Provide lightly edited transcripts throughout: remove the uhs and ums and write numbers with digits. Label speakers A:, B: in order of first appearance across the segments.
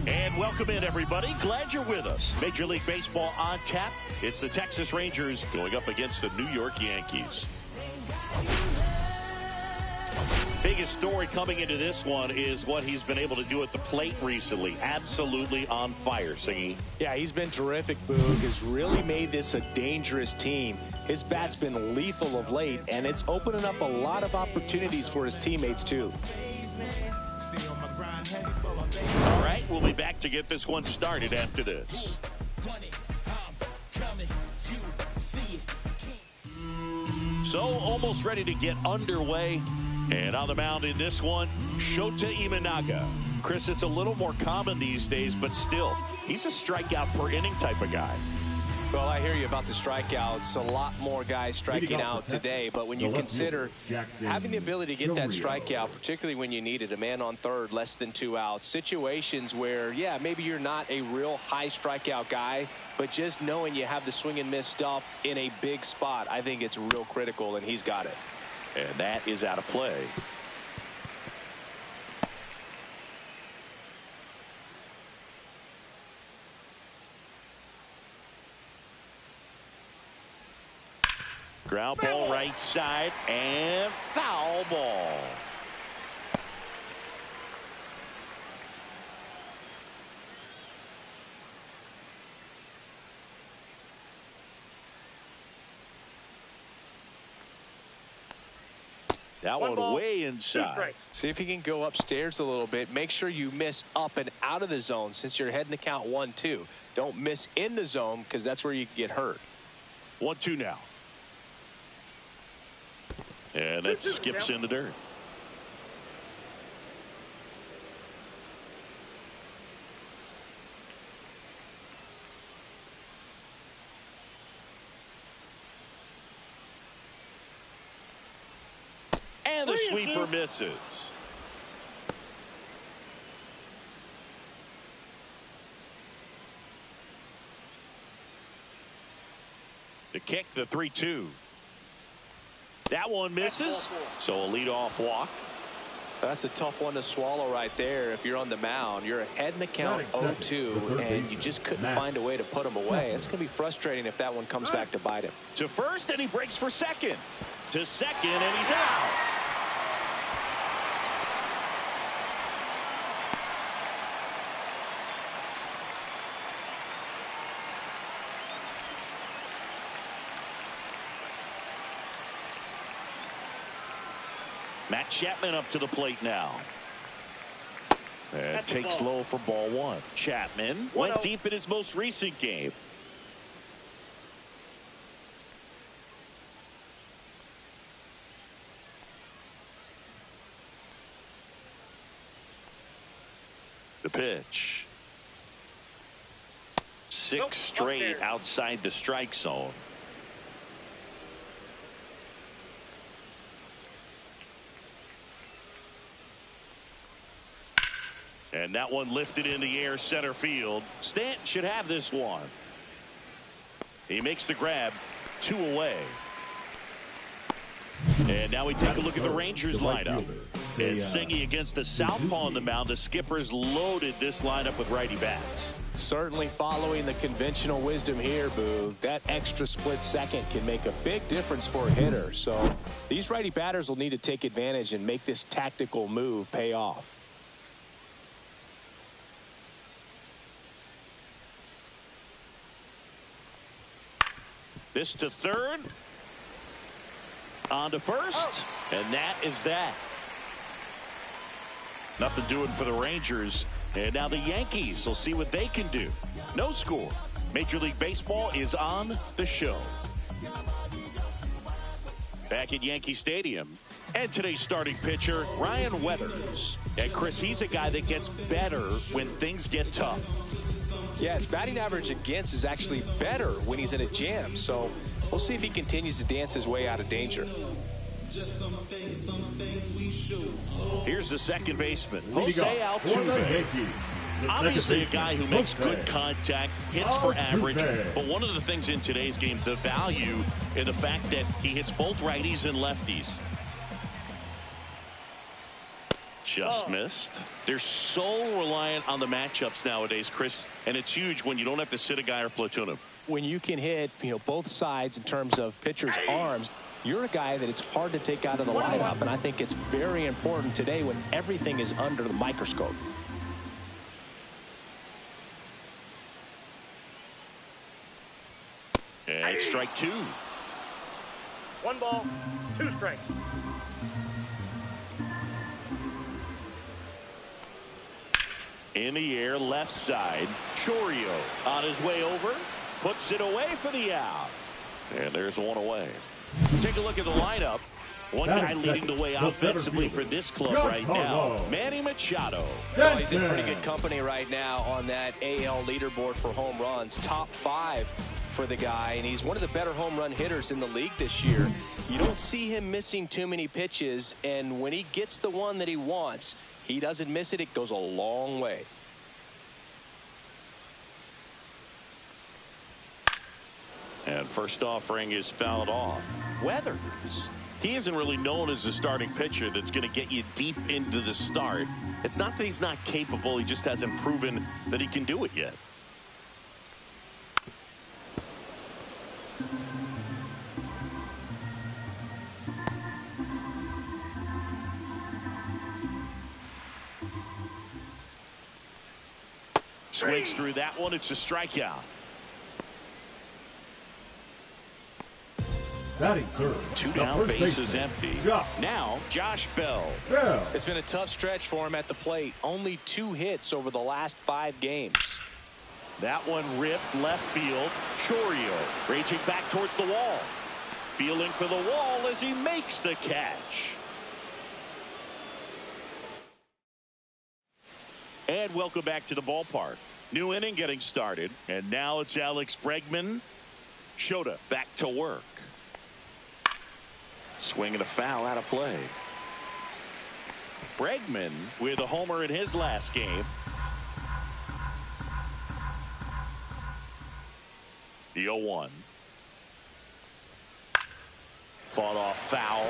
A: And welcome in, everybody. Glad you're with us. Major League Baseball on tap. It's the Texas Rangers going up against the New York Yankees. Biggest story coming into this one is what he's been able to do at the plate recently. Absolutely on fire, Singy.
B: Yeah, he's been terrific, Boog. Has really made this a dangerous team. His bat's been lethal of late, and it's opening up a lot of opportunities for his teammates, too.
A: All right, we'll be back to get this one started after this. So, almost ready to get underway. And on the mound in this one, Shota Imanaga. Chris, it's a little more common these days, but still, he's a strikeout per inning type of guy.
B: Well, I hear you about the strikeouts. A lot more guys striking out today, but when you consider having the ability to get that strikeout, particularly when you need it, a man on third, less than 2 outs, situations where, yeah, maybe you're not a real high strikeout guy, but just knowing you have the swing and miss stuff in a big spot, I think it's real critical, and he's got it.
A: And that is out of play. Ground ball right side and foul ball. That one way inside.
B: See if you can go upstairs a little bit. Make sure you miss up and out of the zone since you're heading the count 1-2. Don't miss in the zone because that's where you can get hurt.
A: 1-2 now. And that skips in the dirt. And the sweeper misses. To kick the 3-2. That one misses, so a leadoff walk.
B: That's a tough one to swallow right there. If you're on the mound, you're ahead in the count 0-2, and you just couldn't find a way to put him away. It's going to be frustrating if that one comes back to bite him.
A: To first, and he breaks for second. To second, and he's out. Matt Chapman up to the plate now. And takes low for ball one. Chapman went deep in his most recent game. The pitch. 6 straight outside the strike zone. And that one lifted in the air center field. Stanton should have this one. He makes the grab. 2 away. And now we take a look at the Rangers lineup. And Singy against the southpaw on the mound. The Skippers loaded this lineup with righty bats.
B: Certainly following the conventional wisdom here, Boo. That extra split second can make a big difference for a hitter. So these righty batters will need to take advantage and make this tactical move pay off.
A: This to third. On to first. And that is that. Nothing doing for the Rangers. And now the Yankees will see what they can do. No score. Major League Baseball is on the show. Back at Yankee Stadium. And today's starting pitcher, Ryan Weathers. And Chris, he's a guy that gets better when things get tough.
B: Yeah, his batting average against is actually better when he's in a jam. So we'll see if he continues to dance his way out of danger.
A: Here's the second baseman, Jose Altuve. Obviously a guy who makes good contact, hits for average. But one of the things in today's game, the value in the fact that he hits both righties and lefties. Just missed. They're so reliant on the matchups nowadays, Chris, and it's huge when you don't have to sit a guy or platoon him.
B: When you can hit, both sides in terms of pitchers' arms, you're a guy that it's hard to take out of the lineup, and I think it's very important today when everything is under the microscope.
A: And strike two.
C: 1 ball, 2 strikes.
A: In the air, left side. Chourio on his way over. Puts it away for the out. And there's one away. Take a look at the lineup. One guy leading the way offensively for this club right now, Manny Machado.
B: Well, he's in pretty good company right now on that AL leaderboard for home runs. Top 5 for the guy, and he's one of the better home run hitters in the league this year. You don't see him missing too many pitches, and when he gets the one that he wants, he doesn't miss it. It goes a long way.
A: And first offering is fouled off. Weathers. He isn't really known as a starting pitcher that's going to get you deep into the start. It's not that he's not capable. He just hasn't proven that he can do it yet. Swings through that one. It's a strikeout.
D: Batting third.
A: 2 down, base is empty. Now, Josh Bell.
B: It's been a tough stretch for him at the plate. Only 2 hits over the last 5 games.
A: That one ripped left field. Chourio raging back towards the wall. Feeling for the wall as he makes the catch. And welcome back to the ballpark. New inning getting started. And now it's Alex Bregman. Shota back to work. Swinging a foul out of play. Bregman with a homer in his last game. The 0-1. Fought off foul.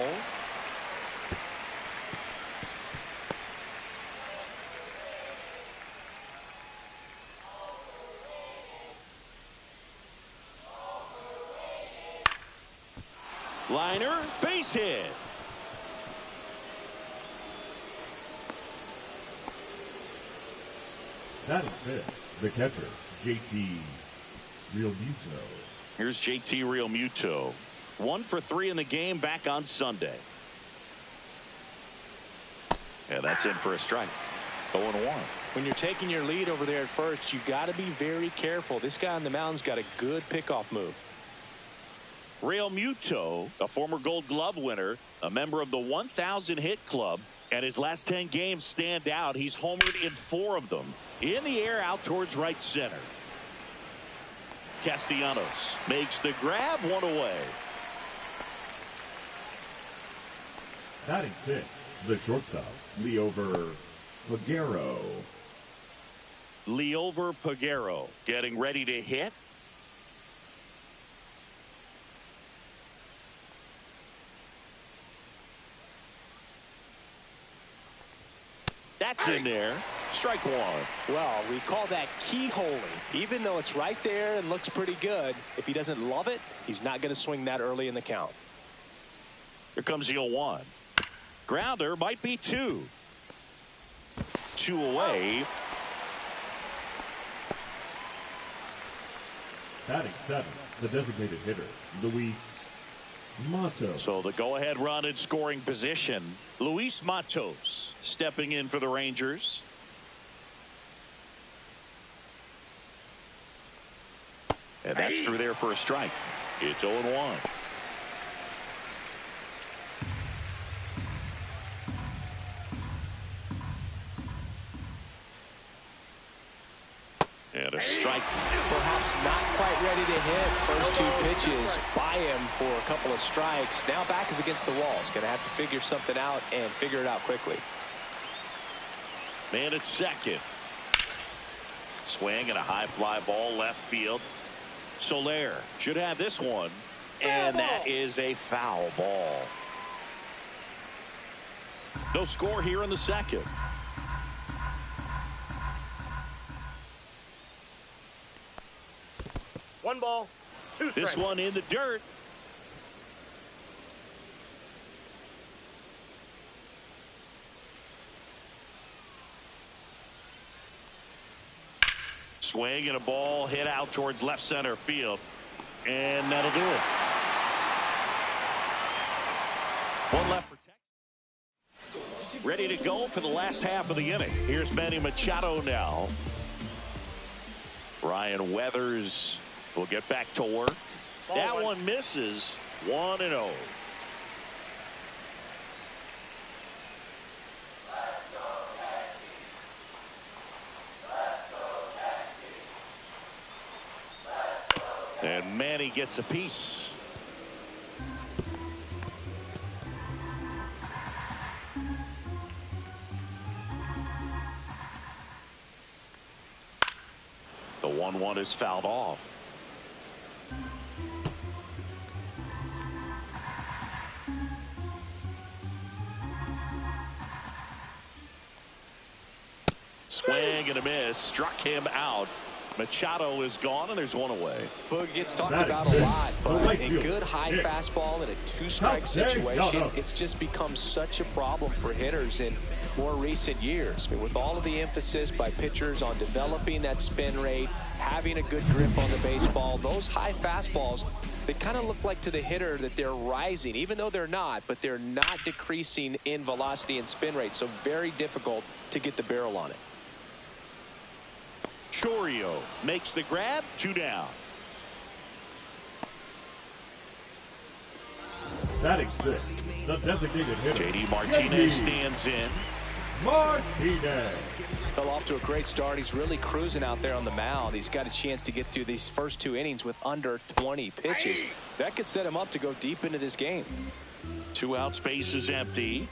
A: Liner, base hit.
D: Batting fifth, the catcher, JT Realmuto.
A: Here's JT Realmuto. 1 for 3 in the game back on Sunday. And that's in for a strike. 0-1.
B: When you're taking your lead over there at first, you got to be very careful. This guy on the mound's got a good pickoff move.
A: Realmuto, a former Gold Glove winner, a member of the 1,000 hit club, and his last 10 games stand out. He's homered in 4 of them. In the air, out towards right center. Castellanos makes the grab, 1 away.
D: Batting sixth, the shortstop, Liover Peguero.
A: Liover Peguero getting ready to hit. That's in there. Strike 1.
B: Well, we call that keyholing. Even though it's right there and looks pretty good, if he doesn't love it, he's not going to swing that early in the count.
A: Here comes the 0-1. Grounder might be 2. 2 away.
D: Batting seventh, the designated hitter, Luis Matos.
A: So the go-ahead run in scoring position. Luis Matos stepping in for the Rangers. And that's through there for a strike. It's 0-1. And a strike.
B: Perhaps not quite ready to hit. First 2 pitches by him for a couple of strikes. Now back is against the wall. He's going to have to figure something out and figure it out quickly.
A: Man at second. Swing and a high fly ball left field. Soler should have this one. And that is a foul ball. No score here in the second.
C: One ball, two strikes.
A: This one in the dirt. Swing and a ball hit out towards left center field. And that'll do it. One left for Texas. Ready to go for the last half of the inning. Here's Manny Machado now. Brian Weathers will get back to work. That one misses. 1-0. And Manny gets a piece. The 1-1 is fouled off. Swing and a miss. Struck him out. Machado is gone, and there's one away.
B: Boog gets talked about a lot, but a good high fastball in a two-strike situation, it's just become such a problem for hitters in more recent years. I mean, with all of the emphasis by pitchers on developing that spin rate, having a good grip on the baseball, those high fastballs, they kind of look like to the hitter that they're rising, even though they're not, but they're not decreasing in velocity and spin rate, so very difficult to get the barrel on it.
A: Chorio makes the grab. 2 down.
D: Batting 6, the designated hitter.
A: JD Martinez stands in.
D: Martinez.
B: Fell off to a great start. He's really cruising out there on the mound. He's got a chance to get through these first 2 innings with under 20 pitches. That could set him up to go deep into this game.
A: 2 out, space is empty.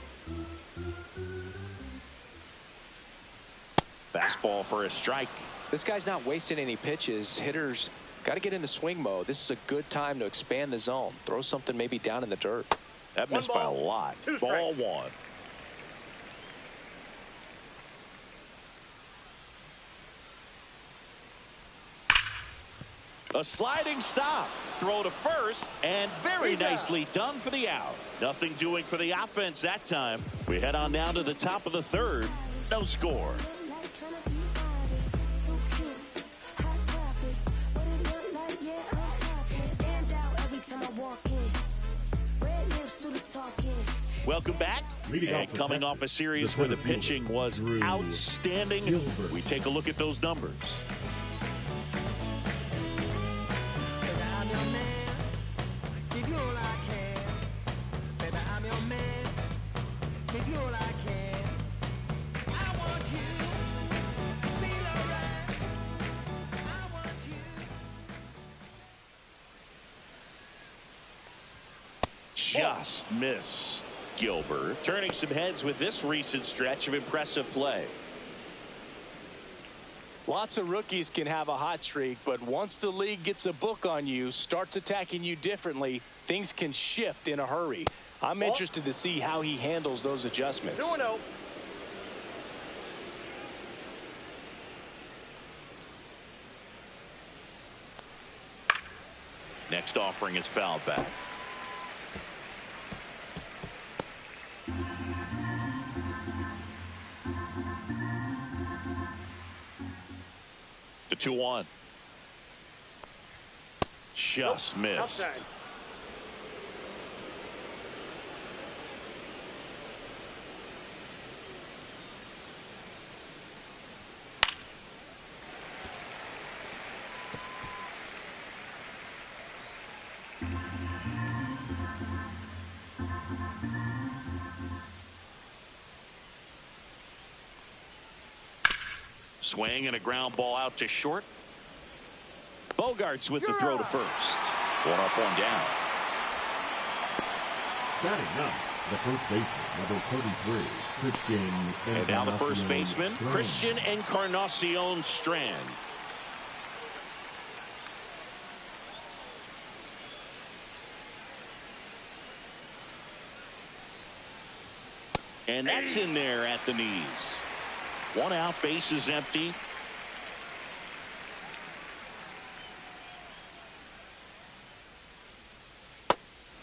A: Fastball for a strike.
B: This guy's not wasting any pitches. Hitters got to get into swing mode. This is a good time to expand the zone. Throw something maybe down in the dirt.
A: That missed by a lot. Ball 1. A sliding stop. Throw to first, and very nicely done for the out. Nothing doing for the offense that time. We head on down to the top of the third. No score. Welcome back. And coming off a series where the pitching was outstanding, we take a look at those numbers. Just missed. Gilbert turning some heads with this recent stretch of impressive play.
B: Lots of rookies can have a hot streak, but once the league gets a book on you, starts attacking you differently, things can shift in a hurry. I'm interested to see how he handles those adjustments.
C: 2-0.
A: Next offering is fouled back. The 2-1. Just missed.
C: Outside.
A: Swing and a ground ball out to short. Bogarts with the throw to first. 1 up, 1 down.
D: Batting up, the first baseman, number 33, Christian.
A: And now the first baseman, Christian Encarnacion Strand. And that's in there at the knees. One out, base is empty.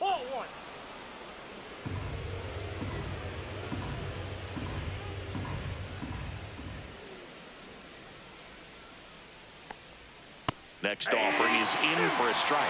C: Ball one.
A: Next offering is in for a strike.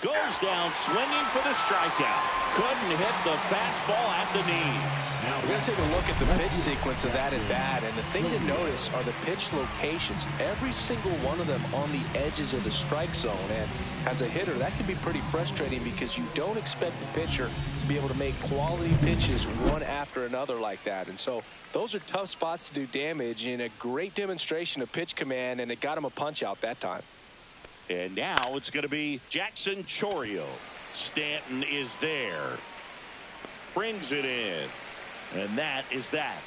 A: Goes down swinging for the strikeout. Couldn't hit the fastball at the knees.
B: We're going to take a look at the pitch sequence of that at bat, and the thing to notice are the pitch locations. Every single one of them on the edges of the strike zone, and as a hitter, that can be pretty frustrating because you don't expect the pitcher to be able to make quality pitches one after another like that. And so those are tough spots to do damage, and a great demonstration of pitch command, and it got him a punch out that time.
A: And now it's going to be Jackson Chourio. Stanton is there. Brings it in. And that is that.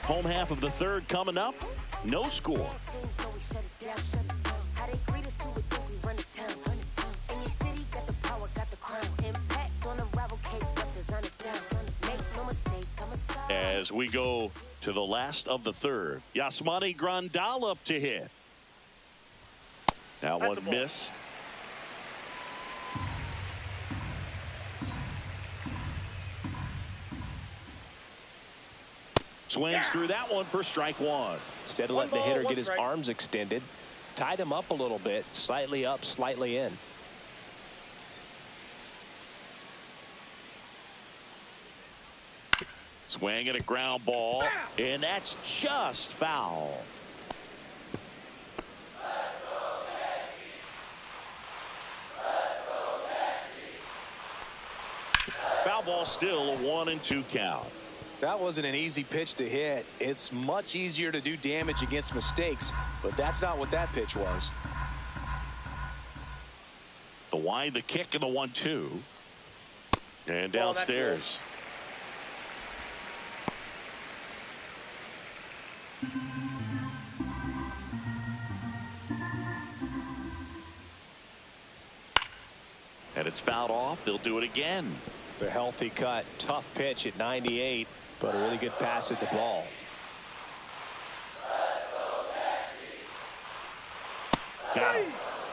A: Home half of the third coming up. No score. As we go to the last of the third, Yasmani Grandal up to hit. That one missed. Swings through that one for strike one.
B: Instead of letting the hitter get his arms extended, tied him up a little bit, slightly up, slightly in.
A: Swing and a ground ball, and that's just foul. Foul ball, still a 1-2 count.
B: That wasn't an easy pitch to hit. It's much easier to do damage against mistakes, but that's not what that pitch was.
A: The wind, the kick, and the 1-2. And downstairs. And it's fouled off. They'll do it again.
B: The healthy cut, tough pitch at 98, but a really good pass at the ball.
A: Now,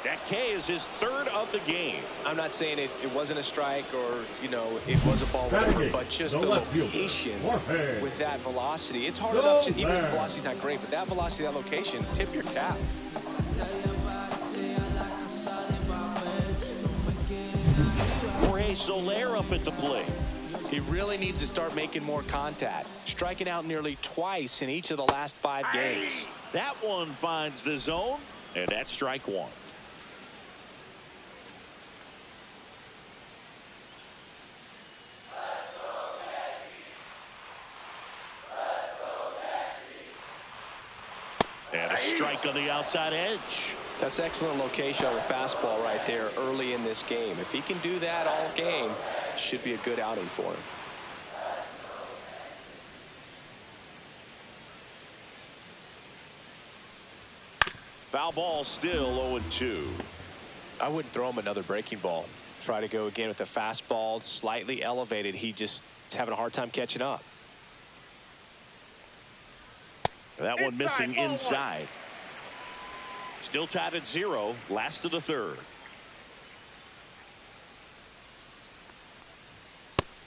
A: that K is his third of the game.
B: I'm not saying it wasn't a strike or, you know, it was a ball, whatever, but just the location with that velocity. It's hard enough to, even if the velocity's not great, but that velocity, that location, tip your cap.
A: Jorge Soler up at the plate.
B: He really needs to start making more contact, striking out nearly twice in each of the last 5 games.
A: That one finds the zone, and that's strike one. And a strike on the outside edge.
B: That's excellent location on the fastball right there early in this game. If he can do that all game, should be a good outing for him.
A: Foul ball, still 0-2.
B: I wouldn't throw him another breaking ball. Try to go again with the fastball, slightly elevated. He just is having a hard time catching up.
A: That one missing inside. Still tied at 0, last of the third.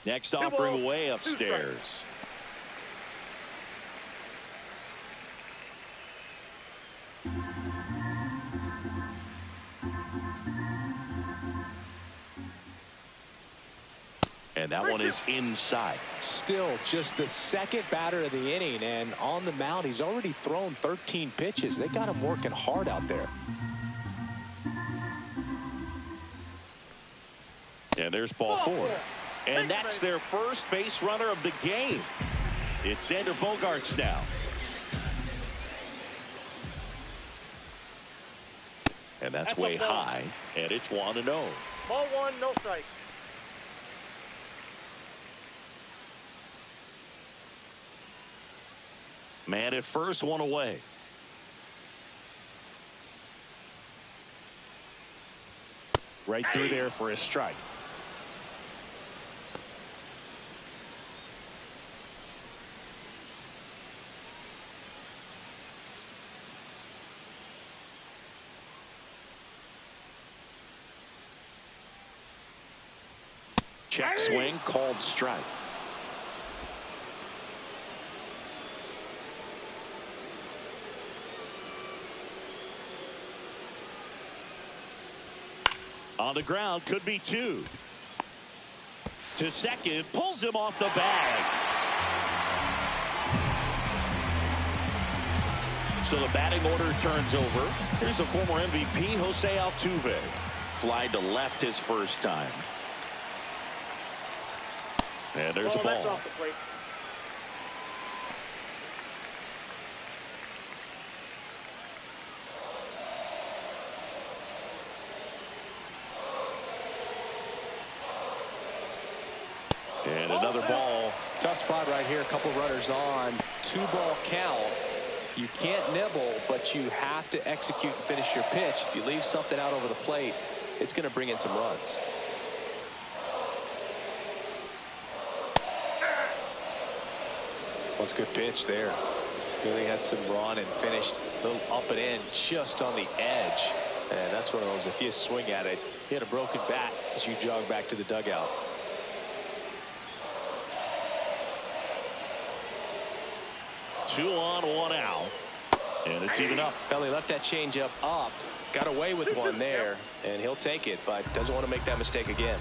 A: Next offering way upstairs. And that one is inside.
B: Still just the second batter of the inning, and on the mound he's already thrown 13 pitches. They got him working hard out there.
A: And there's ball 4. And that's their first base runner of the game. It's Xander Bogaerts now. And that's way high, and it's 1-0.
C: Ball 1, no strike.
A: Man at first, one away. Right through there for a strike. Check swing, called strike. On the ground, could be 2. To second, pulls him off the bag. So the batting order turns over. Here's the former MVP, Jose Altuve. Fly to left his first time. And there's a
C: That's
A: ball.
C: off the plate.
A: And another ball.
B: Tough spot right here. A couple runners on. 2-ball count. You can't nibble, but you have to execute and finish your pitch. If you leave something out over the plate, it's going to bring in some runs. That's a good pitch there. Really had some run and finished a little up and in just on the edge. And that's one of those, if you swing at it, you had a broken bat as you jog back to the dugout.
A: Two on, 1 out. And it's even up.
B: Belly left that changeup up. Got away with one there, and he'll take it, but doesn't want to make that mistake again.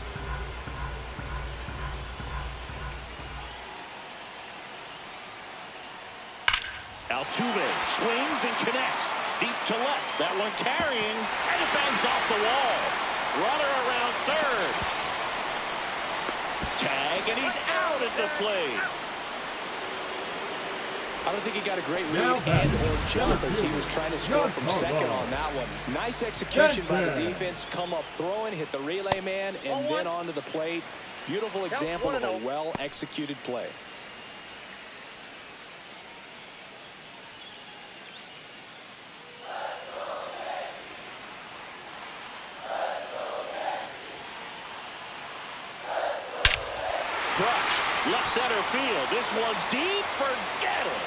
A: Altuve swings and connects. Deep to left. That one carrying, and it bangs off the wall. Runner around third. Tag, and he's out at the plate.
B: I don't think he got a great read and or jump as he was trying to score from second on that one. Nice execution by the defense. Come up throwing, hit the relay man, and then onto the plate. Beautiful example of a well-executed play.
A: Crushed. Left center field. This one's deep. Forget it.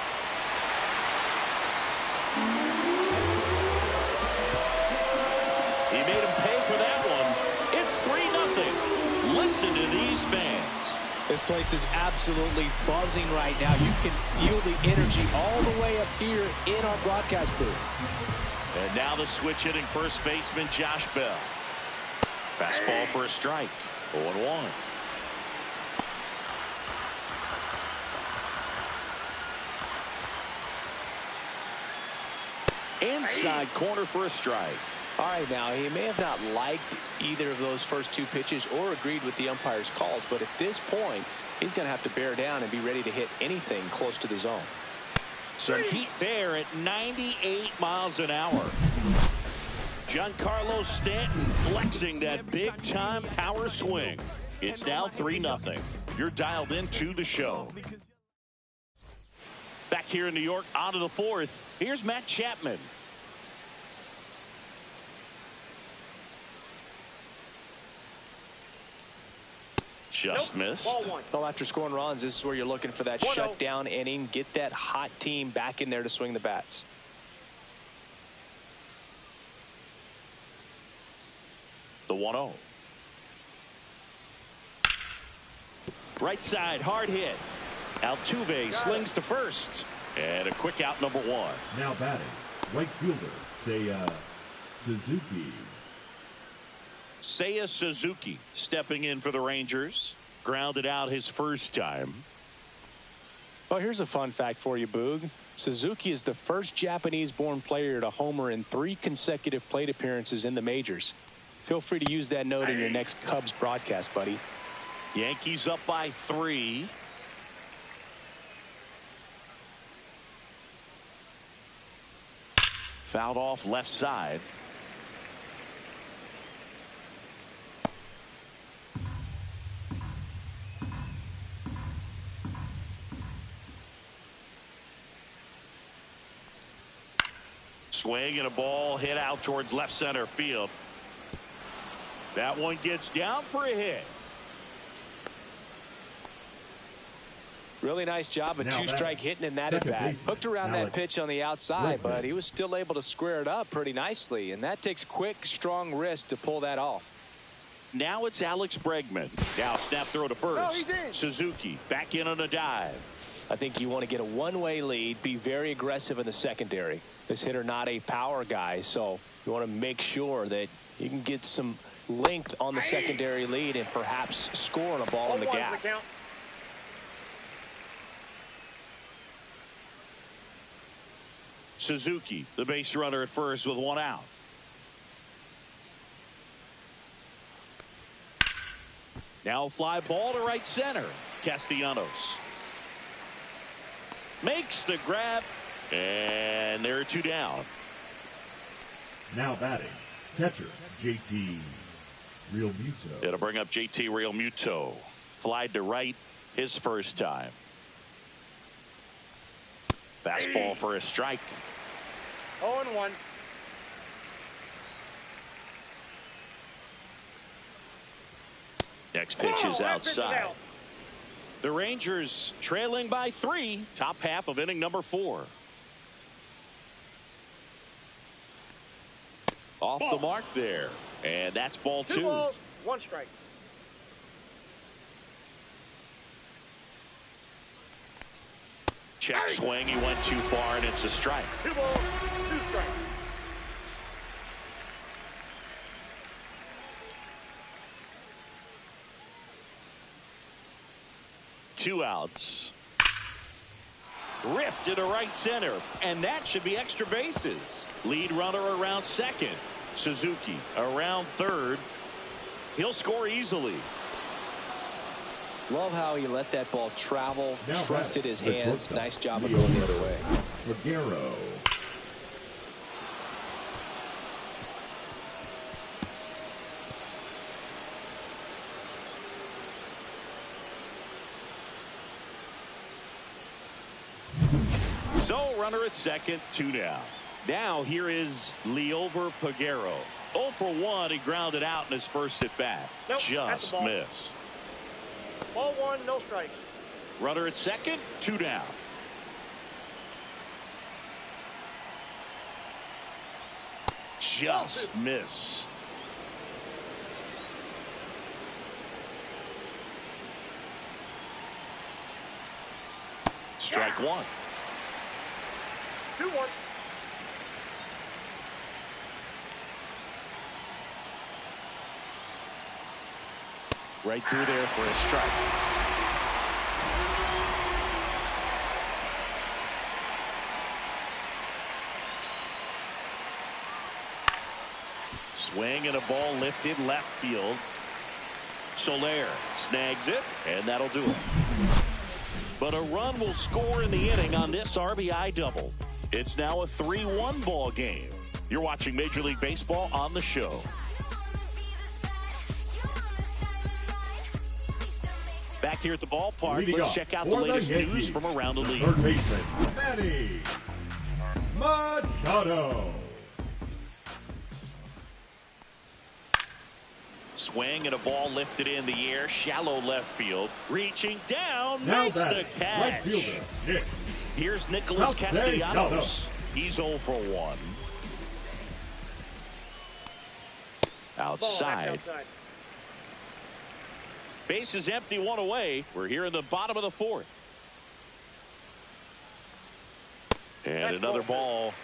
A: He made him pay for that one. It's 3-0. Listen to these fans.
B: This place is absolutely buzzing right now. You can feel the energy all the way up here in our broadcast booth.
A: And now the switch hitting first baseman Josh Bell. Fastball for a strike. 0-1. Inside corner for a strike.
B: All right, now, he may have not liked either of those first 2 pitches or agreed with the umpire's calls, but at this point, he's going to have to bear down and be ready to hit anything close to the zone.
A: Some heat there at 98 miles an hour. Giancarlo Stanton flexing that big-time power swing. It's now 3-0. You're dialed into the show. Back here in New York, on to the 4th. Here's Matt Chapman. Just missed.
B: Well, after scoring runs, this is where you're looking for that shutdown inning. Get that hot team back in there to swing the bats.
A: The 1-0. Right side, hard hit. Altuve slings to first. And a quick out, number 1.
D: Now batting, right fielder, Seiya Suzuki.
A: Seiya Suzuki stepping in for the Rangers. Grounded out his first time.
B: Well, here's a fun fact for you, Boog. Suzuki is the first Japanese-born player to homer in 3 consecutive plate appearances in the majors. Feel free to use that note in your next Cubs broadcast, buddy.
A: Yankees up by 3. Fouled off left side. Swing and a ball hit out towards left center field. That one gets down for a hit.
B: Really nice job of two-strike hitting in that at-bat. Hooked around that pitch on the outside, but he was still able to square it up pretty nicely, and that takes quick, strong wrist to pull that off.
A: Now it's Alex Bregman. Now snap throw to first. Suzuki back in on a dive.
B: I think you want to get a one-way lead, be very aggressive in the secondary. This hitter not a power guy, so you want to make sure that you can get some length on the secondary lead and perhaps score on a ball in the gap.
A: Suzuki, the base runner at first with one out. Now a fly ball to right center. Castellanos makes the grab, and there are two down.
D: Now batting, catcher JT Realmuto.
A: It'll bring up JT Realmuto. Flied to right his first time. Fastball for a strike.
C: 0-1.
A: Next pitch is outside. The Rangers trailing by 3. Top half of inning number 4. Off the mark there. And that's ball 2.
C: 2 balls, 1 strike.
A: Check swing. He went too far, and it's a strike.
C: 2 balls, 2 strikes.
A: Two outs. Ripped into right center, and that should be extra bases. Lead runner around second. Suzuki around third. He'll score easily.
B: Love how he let that ball travel,
D: now
B: trusted his hands. Nice job of
D: Leo
B: going the other way.
D: Figueroa.
A: So runner at second, 2 down. Now here is Leover Peguero. 0 for 1. He grounded out in his first at bat.
C: Nope,
A: just missed.
C: Ball 1, no strike.
A: Runner at second, 2 down. Just missed. Strike 1.
C: 2-1.
A: Right through there for a strike. Swing and a ball lifted left field. Soler snags it, and that'll do it. But a run will score in the inning on this RBI double. It's now a 3-1 ball game. You're watching Major League Baseball on the show. Back here at the ballpark, let's check out the latest news from around the league.
D: Third baseman, Manny Machado.
A: Swing and a ball lifted in the air, shallow left field. Reaching down,
D: Now
A: makes the catch.
D: right fielder, Nick.
A: Here's Nicholas Castellanos. He's 0 for 1. Outside. Base is empty, 1 away. We're here in the bottom of the 4th. And another ball.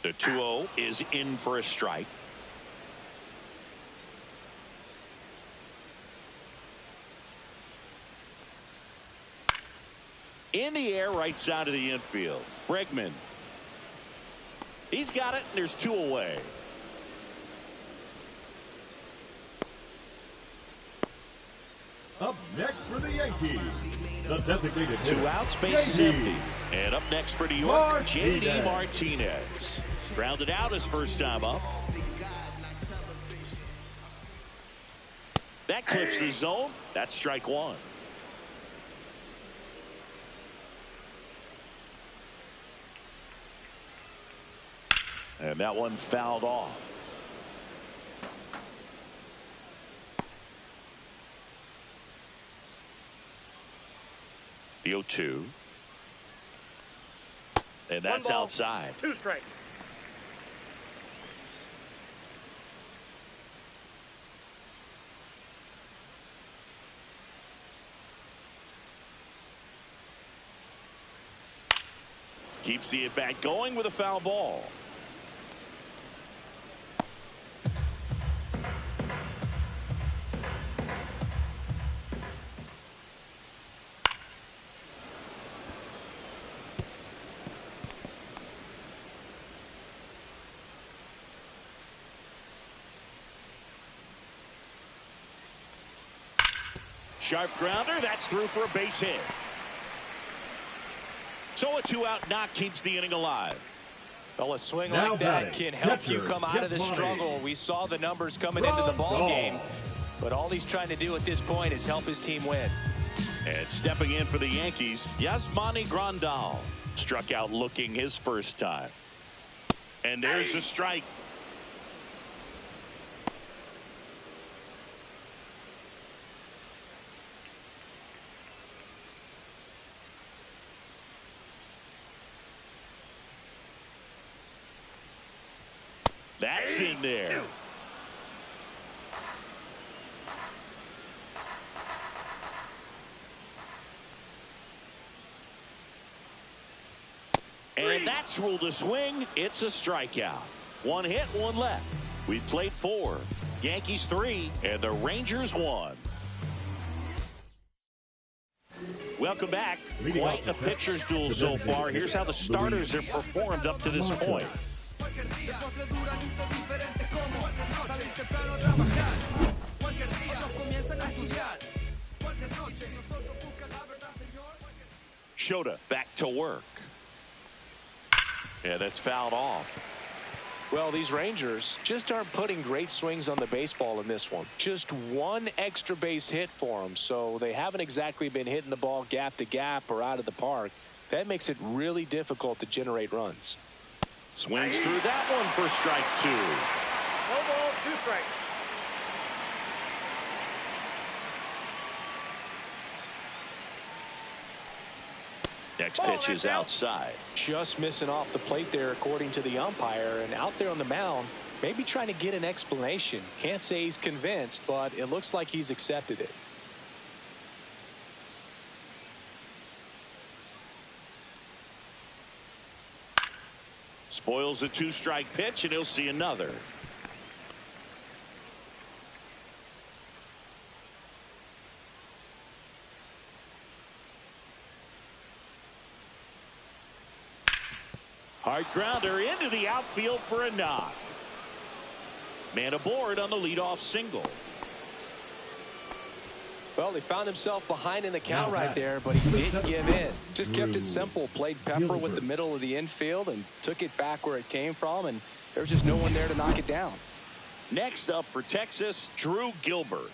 A: The 2-0 is in for a strike. In the air, right side of the infield. Bregman. He's got it, and there's 2 away.
D: Up next for the Yankees, the designated hitter,
A: 2 outs, base is empty. And up next for New York, J.D. Martinez. Grounded out his first time up. That clips the zone. That's strike 1. And that one fouled off. The 0-2. And that's outside.
C: 2 strikes.
A: Keeps the at-bat going with a foul ball. Sharp grounder. That's through for a base hit. So a 2-out knock keeps the inning alive.
B: Well, a swing like that can help you come out of the struggle. We saw the numbers coming into the ball game, but all he's trying to do at this point is help his team win.
A: And stepping in for the Yankees, Yasmani Grandal struck out looking his first time. And there's a strike. That's in there. And that's ruled a swing. It's a strikeout. 1 hit, 1 left. We've played 4. Yankees 3 and the Rangers 1. Welcome back. Quite a pitcher's duel so far. Here's how the starters have performed up to this point. Shota back to work. Yeah, that's fouled off.
B: Well, these Rangers just aren't putting great swings on the baseball in this one. Just 1 extra base hit for them, so they haven't exactly been hitting the ball gap to gap or out of the park. That makes it really difficult to generate runs.
A: Swings through that one for strike 2.
C: No ball, 2 strikes.
A: Next pitch is outside.
B: Just missing off the plate there, according to the umpire, and out there on the mound, maybe trying to get an explanation. Can't say he's convinced, but it looks like he's accepted it.
A: Spoils a 2-strike pitch, and he'll see another. Hard grounder into the outfield for a knock. Man aboard on the leadoff single.
B: Well, he found himself behind in the count right there, but he didn't give in. Just kept it simple. Played pepper with the middle of the infield and took it back where it came from, and there was just no one there to knock it down.
A: Next up for Texas, Drew Gilbert.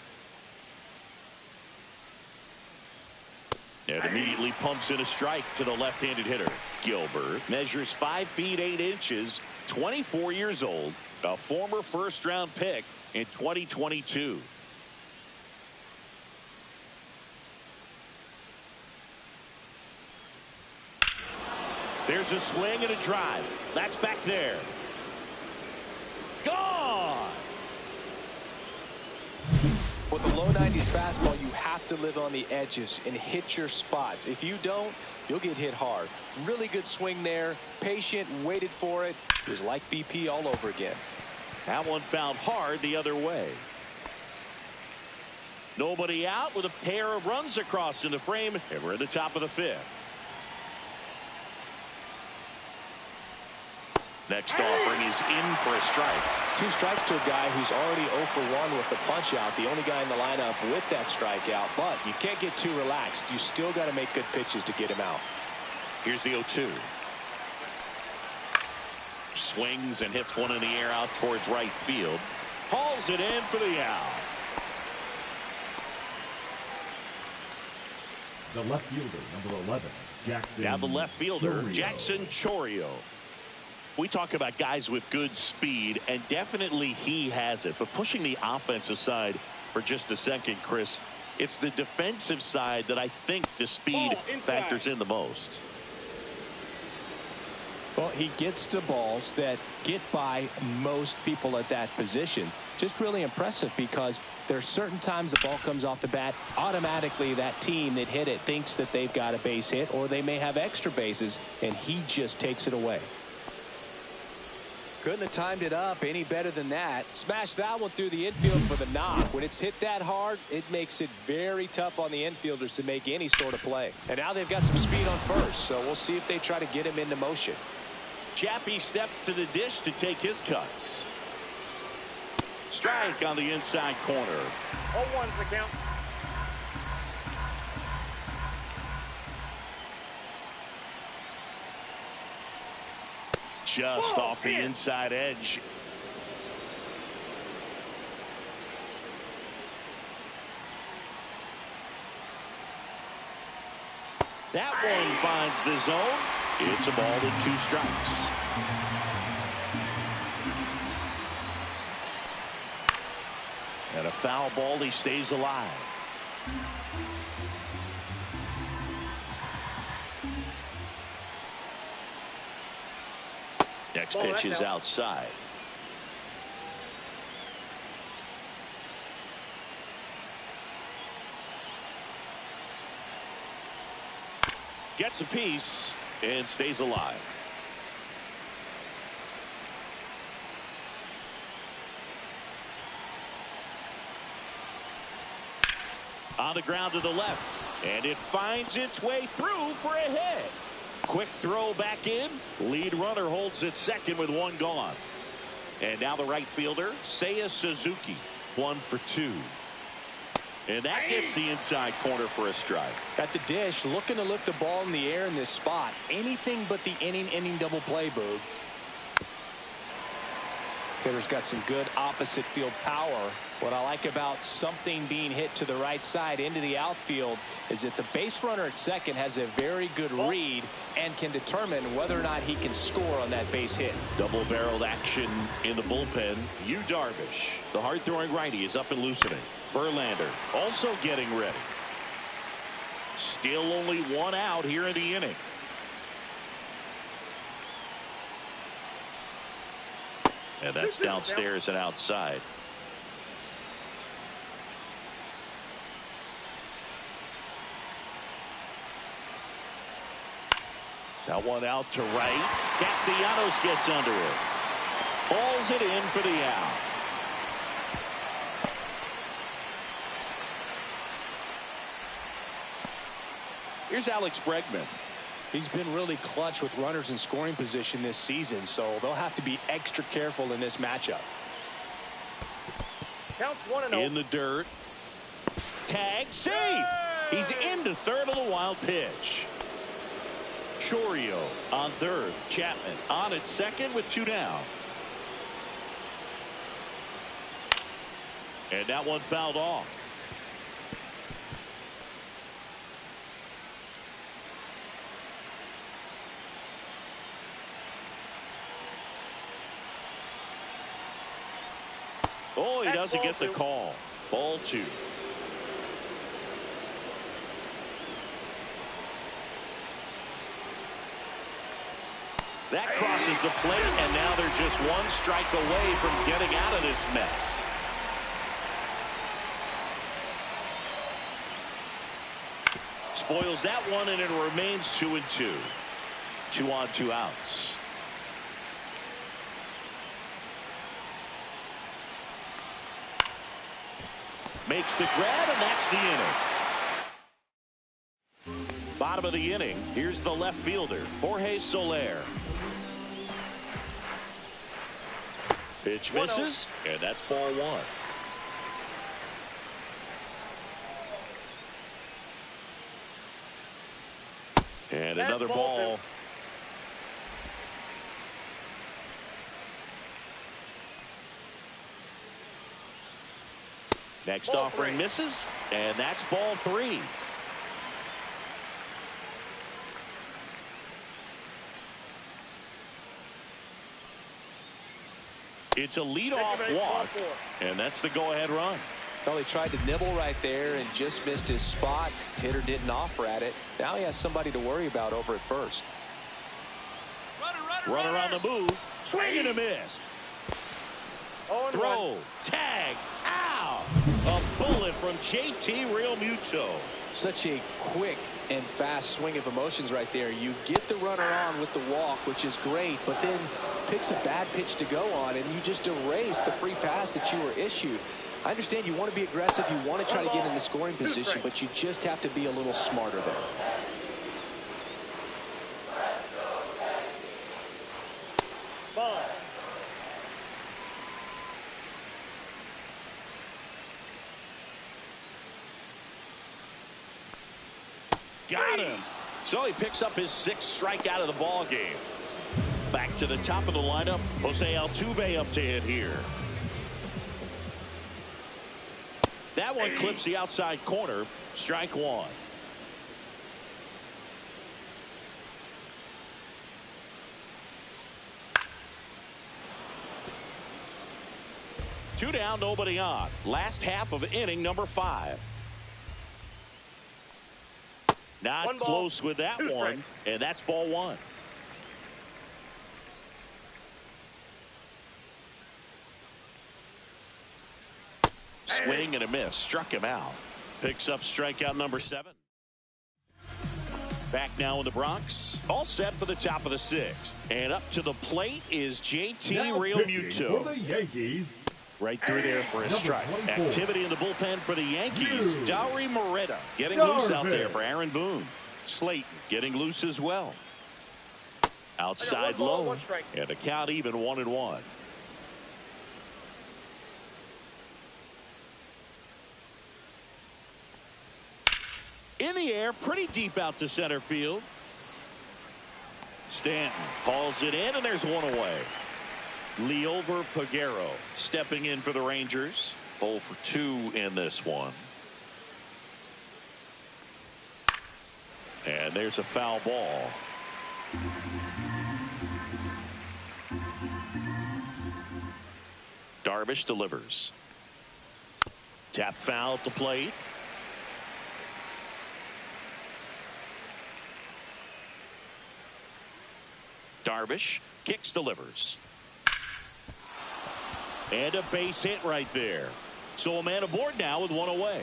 A: And immediately pumps in a strike to the left-handed hitter. Gilbert measures 5 feet 8 inches, 24 years old, a former first-round pick in 2022. There's a swing and a drive. That's back there. Gone!
B: With a low 90s fastball, you have to live on the edges and hit your spots. If you don't, you'll get hit hard. Really good swing there. Patient, waited for it. It was like BP all over again.
A: That one fouled hard the other way. Nobody out with a pair of runs across in the frame, and we're at the top of the 5th. Next offering is in for a strike.
B: 2 strikes to a guy who's already 0 for 1 with the punch out. The only guy in the lineup with that strikeout. But you can't get too relaxed. You still got to make good pitches to get him out.
A: Here's the 0-2. Swings and hits one in the air out towards right field. Hauls it in for the out.
D: The left fielder, number 11, Jackson.
A: Now the left fielder,
D: Chourio.
A: Jackson Chourio. We talk about guys with good speed, and definitely he has it. But pushing the offense aside for just a second, Chris, it's the defensive side that I think the speed factors in the most.
B: Well, he gets to balls that get by most people at that position. Just really impressive because there's certain times the ball comes off the bat, automatically that team that hit it thinks that they've got a base hit, or they may have extra bases, and he just takes it away. Couldn't have timed it up any better than that. Smash that one through the infield for the knock. When it's hit that hard, it makes it very tough on the infielders to make any sort of play. And now they've got some speed on first, so we'll see if they try to get him into motion.
A: Chappie steps to the dish to take his cuts. Strike on the inside corner.
C: 0-1's the count.
A: Just off the inside edge. That one finds the zone. It's a ball with 2 strikes. And a foul ball. He stays alive. Next pitch is outside. Gets a piece and stays alive. On the ground to the left, and it finds its way through for a hit. Quick throw back in. Lead runner holds at second with 1 gone. And now the right fielder, Seiya Suzuki, 1 for 2. And that gets the inside corner for a strike.
B: At the dish, looking to lift the ball in the air in this spot. Anything but the inning double play, Boog. Hitter's got some good opposite field power. What I like about something being hit to the right side into the outfield is that the base runner at second has a very good read and can determine whether or not he can score on that base hit.
A: Double-barreled action in the bullpen. Yu Darvish, the hard-throwing righty, is up and loosening. Verlander also getting ready. Still only 1 out here in the inning. And that's downstairs and outside. Now 1 out to right. Castellanos gets under it. Hauls it in for the out. Here's Alex Bregman.
B: He's been really clutch with runners in scoring position this season, so they'll have to be extra careful in this matchup.
C: Counts 1-0.
A: In the dirt. Tag safe. He's into third on the wild pitch. Chorio on third. Chapman on at second with 2 down. And that one fouled off. Oh, he doesn't get the call. Ball 2. That crosses the plate, and now they're just 1 strike away from getting out of this mess. Spoils that one, and it remains 2-2. 2 on, 2 outs. Makes the grab, and that's the inning. Bottom of the inning. Here's the left fielder, Jorge Soler. Pitch misses, and that's ball 1. And another ball. Next offering misses, and that's ball 3. It's a leadoff walk, and that's the go-ahead run.
B: Well, he tried to nibble right there and just missed his spot. Hitter didn't offer at it. Now he has somebody to worry about over at first.
A: Runner on the move. Swing and a miss. Throw. Tag. Ow. A bullet from JT Realmuto.
B: Such a quick and fast swing of emotions right there. You get the runner on with the walk, which is great, but then picks a bad pitch to go on, and you just erase the free pass that you were issued. I understand you want to be aggressive. You want to try to get in the scoring position, but you just have to be a little smarter there.
A: Got him. So he picks up his 6th strikeout of the ball game. Back to the top of the lineup. Jose Altuve up to hit here. That one clips the outside corner. Strike one. Two down, nobody on. Last half of inning number 5. Not close with that one, and that's ball 1. Swing and a miss. Struck him out. Picks up strikeout number 7. Back now in the Bronx. All set for the top of the 6th. And up to the plate is JT Realmuto.
D: For the Yankees.
A: Right through there for a strike.
D: 24.
A: Activity in the bullpen for the Yankees. Dauri Moreta getting loose out there for Aaron Boone. Slayton getting loose as well. Outside low. And the count even 1-1. In the air, pretty deep out to center field. Stanton hauls it in, and there's one away. Liover Peguero stepping in for the Rangers. 0 for 2 in this one. And there's a foul ball. Darvish delivers. Tap foul at the plate. Darvish kicks, delivers. And a base hit right there. So a man aboard now with one away.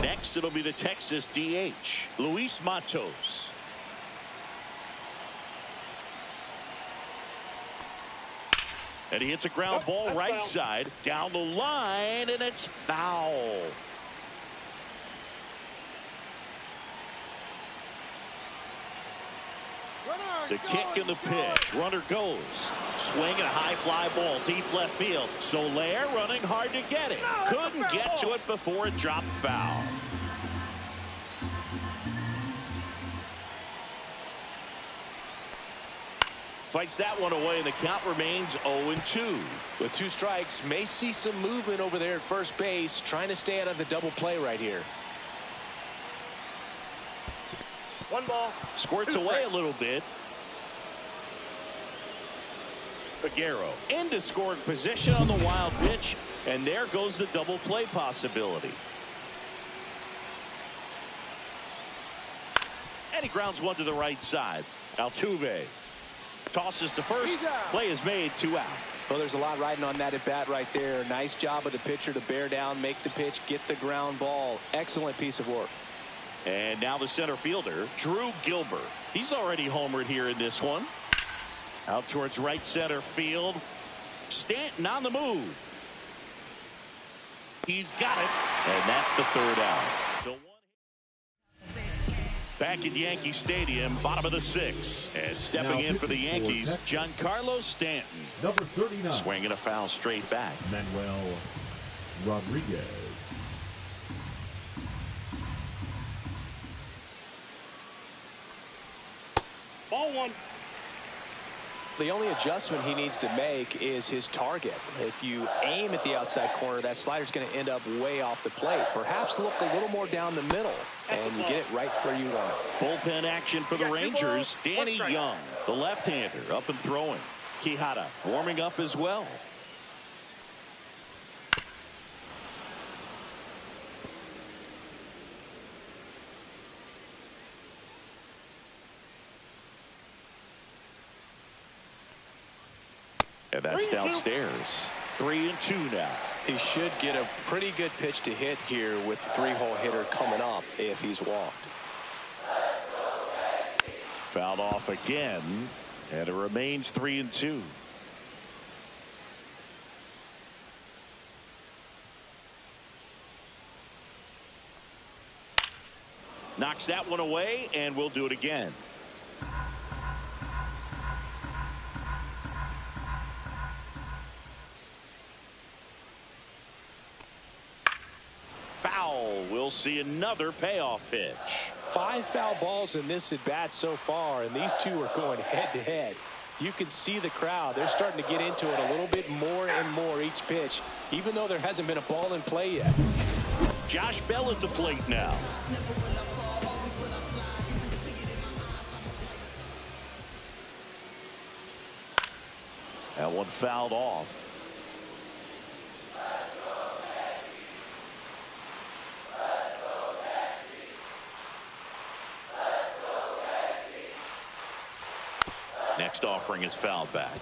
A: Next, it'll be the Texas DH, Luis Matos. And he hits a ground ball right side, down the line, and it's foul. The kick and the pitch. Runner goes. Swing and a high fly ball deep left field. Soler running hard to get it. Couldn't get to it before it dropped foul. Fights that one away, and the count remains 0-2.
B: With 2 strikes, may see some movement over there at first base, trying to stay out of the double play right here.
C: 1 ball.
A: Squirts away a little bit. Peguero into scoring position on the wild pitch, and there goes the double play possibility. And he grounds one to the right side. Altuve tosses to first. Play is made, 2 out.
B: Well, there's a lot riding on that at bat right there. Nice job of the pitcher to bear down, make the pitch, get the ground ball. Excellent piece of work.
A: And now the center fielder, Drew Gilbert. He's already homered here in this one. Out towards right center field. Stanton on the move. He's got it. And that's the 3rd out. So back at Yankee Stadium, bottom of the 6th. And stepping in for the Yankees, Giancarlo Stanton.
D: Number 39.
A: Swinging a foul straight back.
D: Manuel Rodriguez.
C: Ball 1.
B: The only adjustment he needs to make is his target. If you aim at the outside corner, that slider's going to end up way off the plate. Perhaps look a little more down the middle, and you get it right where you want it.
A: Bullpen action for the Rangers. Danny Young, the left-hander, up and throwing. Quijada warming up as well. And that's downstairs. 3-2 now.
B: He should get a pretty good pitch to hit here with the three-hole hitter coming up if he's walked.
A: Fouled off again, and it remains 3-2. Knocks that one away, and we'll do it again. Foul. We'll see another payoff pitch.
B: 5 foul balls in this at bat so far, and these two are going head to head. You can see the crowd. They're starting to get into it a little bit more and more each pitch, even though there hasn't been a ball in play yet.
A: Josh Bell at the plate now. That one fouled off. Next offering is fouled back.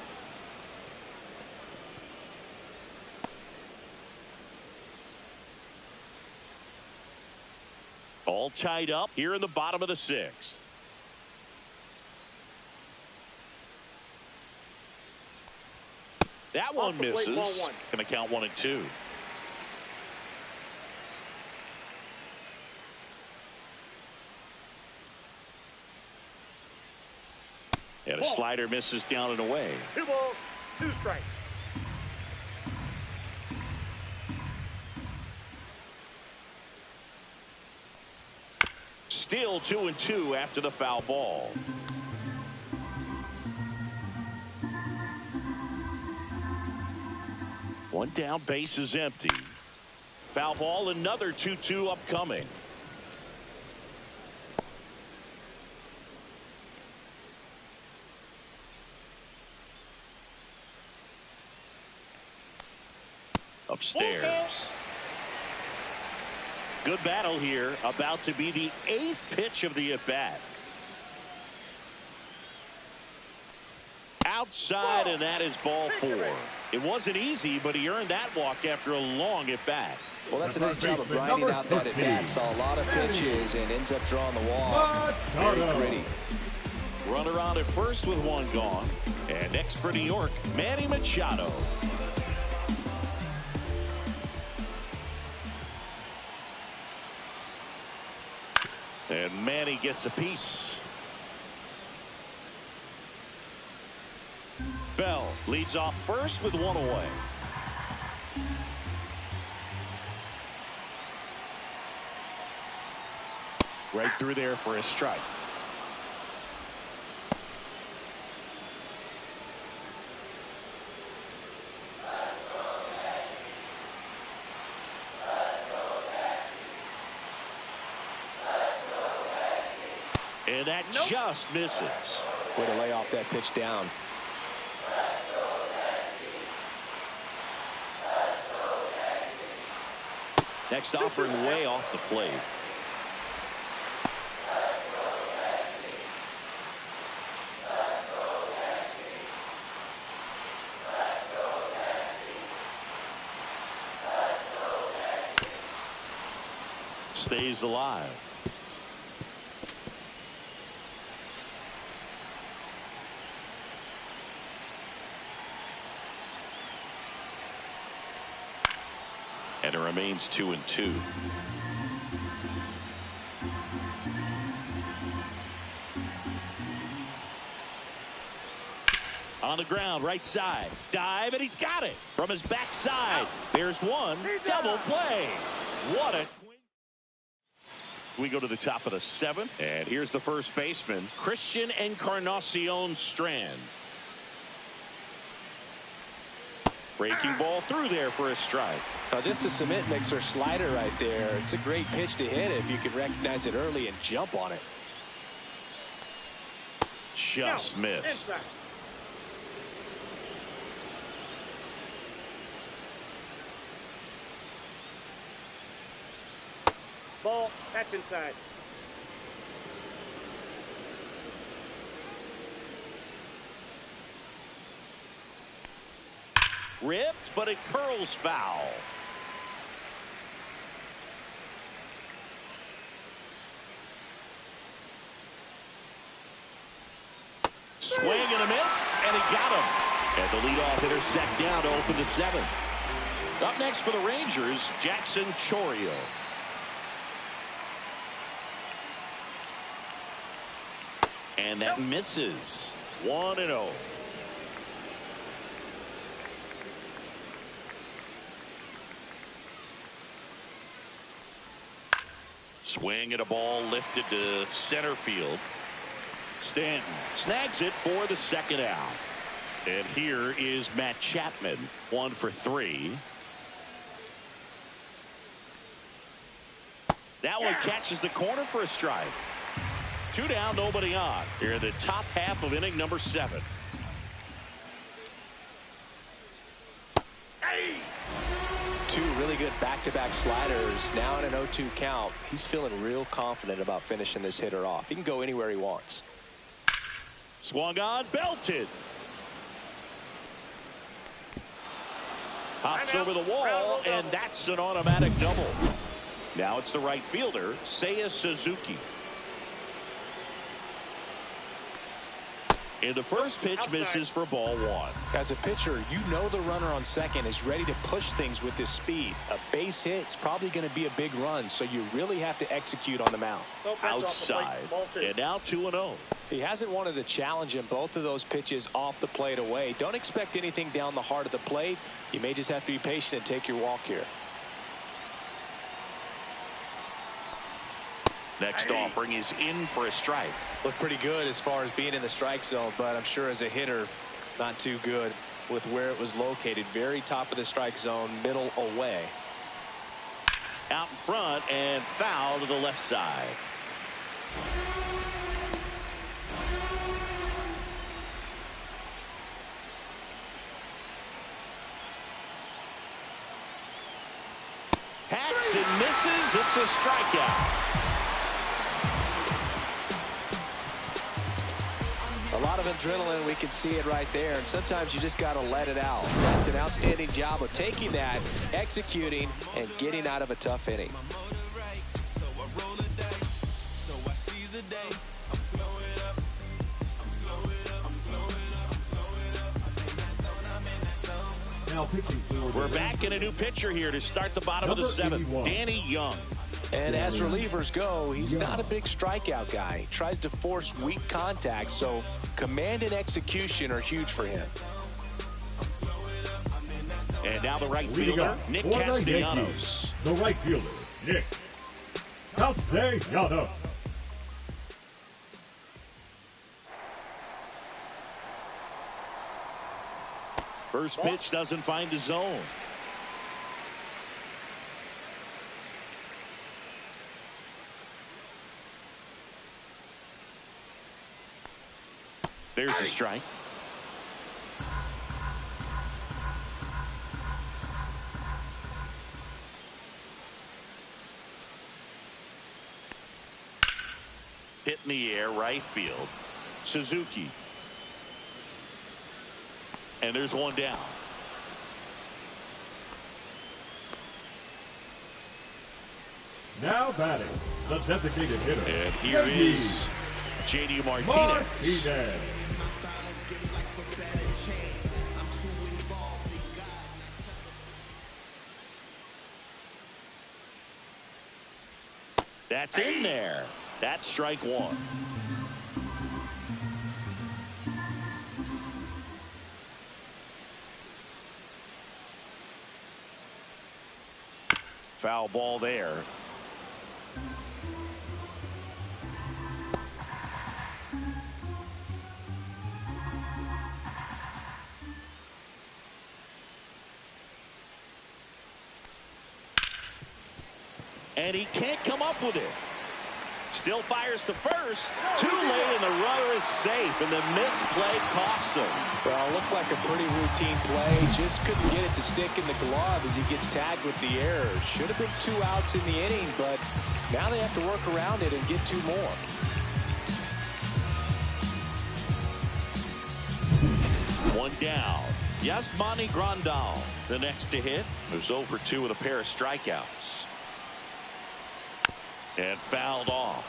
A: All tied up here in the bottom of the 6th. That one misses. Going to count 1-2. And a slider misses down and away.
C: 2 balls, 2 strikes.
A: Still 2-2 after the foul ball. One down, base is empty. Foul ball, another 2-2 upcoming. Upstairs. Good battle here. About to be the 8th pitch of the at-bat. Outside, and that is ball 4. It wasn't easy, but he earned that walk after a long at-bat.
B: Well, that's a nice job of grinding out that at-bat. Saw a lot of pitches and ends up drawing the walk. Very gritty.
A: Runner on at first with 1 gone. And next for New York, Manny Machado. And Manny gets a piece. Bell leads off first with 1 away. Right through there for a strike. And that just misses.
B: Way to lay off that pitch down.
A: Next offering way off the plate. Stays alive. And it remains 2-2. On the ground, right side. Dive, and he's got it from his backside. There's one. Double play. What a twin. We go to the top of the 7th, and here's the first baseman, Christian Encarnacion Strand. Breaking ball through there for a strike.
B: Now just a cement mixer slider right there. It's a great pitch to hit if you can recognize it early and jump on it.
A: Just missed.
C: Inside. Ball. That's inside.
A: Ripped, but it curls foul. Swing and a miss, and he got him. And the leadoff hitter set down to open the seventh. Up next for the Rangers, Jackson Chourio. And that misses. 1-0. Swing at a ball lifted to center field. Stanton snags it for the second out. And here is Matt Chapman, 1 for 3. That one catches the corner for a strike. 2 down, nobody on. Here in the top half of inning number 7.
B: Two really good back-to-back sliders. Now in an 0-2 count. He's feeling real confident about finishing this hitter off. He can go anywhere he wants.
A: Swung on, belted. Hops over the wall, and that's an automatic double. Now it's the right fielder, Seiya Suzuki. And the first pitch misses for ball 1.
B: As a pitcher, you know the runner on second is ready to push things with his speed. A base hit's probably going to be a big run, so you really have to execute on the mound.
A: Outside. And now 2-0.
B: He hasn't wanted a challenge in both of those pitches off the plate away. Don't expect anything down the heart of the plate. You may just have to be patient and take your walk here.
A: Next offering is in for a strike.
B: Looked pretty good as far as being in the strike zone, but I'm sure as a hitter, not too good with where it was located. Very top of the strike zone, middle away.
A: Out in front and foul to the left side. Hacks and misses. It's a strikeout.
B: A lot of adrenaline, we can see it right there, and sometimes you just got to let it out. That's an outstanding job of taking that, executing, and getting out of a tough inning.
A: We're back in a new pitcher here to start the bottom of the 7th. Danny Young.
B: And as relievers go, he's not a big strikeout guy. He tries to force weak contact, so command and execution are huge for him.
A: And now the right fielder, Nick Castellanos.
D: The right fielder, Nick Castellanos.
A: First pitch doesn't find the zone. There's a strike. Hit in the air, right field. Suzuki. And there's one down.
D: Now batting, the designated hitter.
A: And here is J.D. Martinez. That's in there. That's strike 1. Foul ball there. and he can't come up with it. Still fires to first. Too late, and the runner is safe, and the misplay costs him.
B: Well, it looked like a pretty routine play. Just couldn't get it to stick in the glove as he gets tagged with the error. Should have been 2 outs in the inning, but now they have to work around it and get 2 more.
A: One down. Yasmani Grandal, the next to hit, who's 0 for 2 with a pair of strikeouts. And fouled off.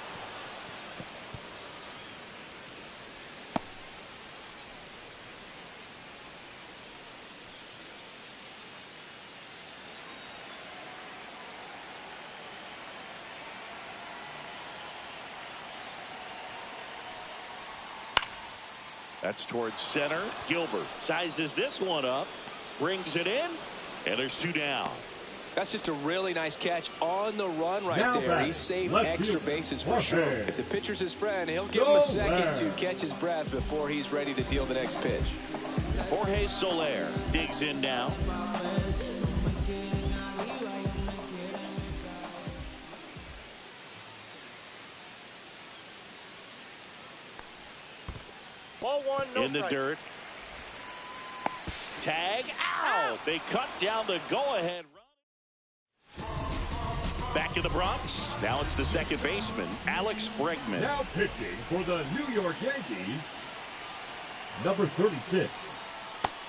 A: That's towards center. Gilbert sizes this one up, brings it in, and there's 2 down.
B: That's just a really nice catch on the run right there. He saved extra bases for sure. If the pitcher's his friend, he'll give him a second to catch his breath before he's ready to deal the next pitch.
A: Jorge Soler digs in now.
C: Ball 1, no
A: in the
C: strike.
A: dirt. Tag out. They cut down the go-ahead run. Back in the Bronx. Now it's the second baseman, Alex Bregman.
D: Now pitching for the New York Yankees, number 36.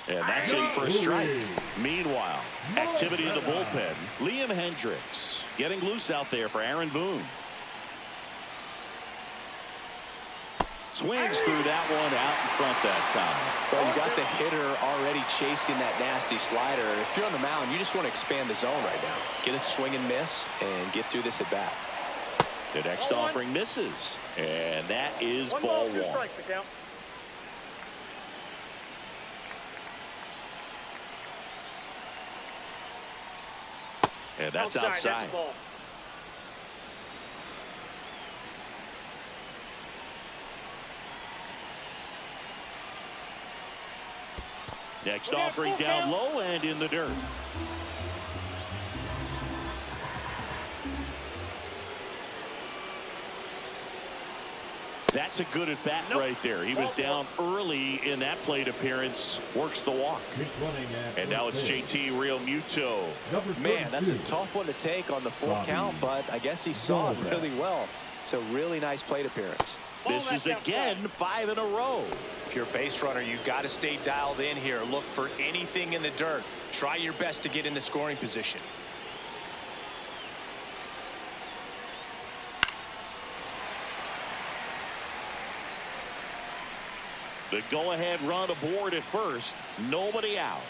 A: And that's in for a strike. Meanwhile, activity in the bullpen. Liam Hendricks getting loose out there for Aaron Boone. Swings through that one out in front that time.
B: Well, you got the hitter already chasing that nasty slider. If you're on the mound, you just want to expand the zone right now. Get a swing and miss and get through this at bat.
A: The next offering misses. And that is ball 1.
C: Strikes to count.
A: And that's outside.
C: That's
A: Next offering down low and in the dirt. That's a good at bat right there. He was down early in that plate appearance. Works the walk. And now it's JT Realmuto.
B: Man, that's a tough one to take on the full count, but I guess he saw it really well. It's a really nice plate appearance.
A: This is again 5 in a row.
B: If you're a base runner, you got to stay dialed in here. Look for anything in the dirt. Try your best to get in the scoring position.
A: The go-ahead run aboard at first. Nobody out.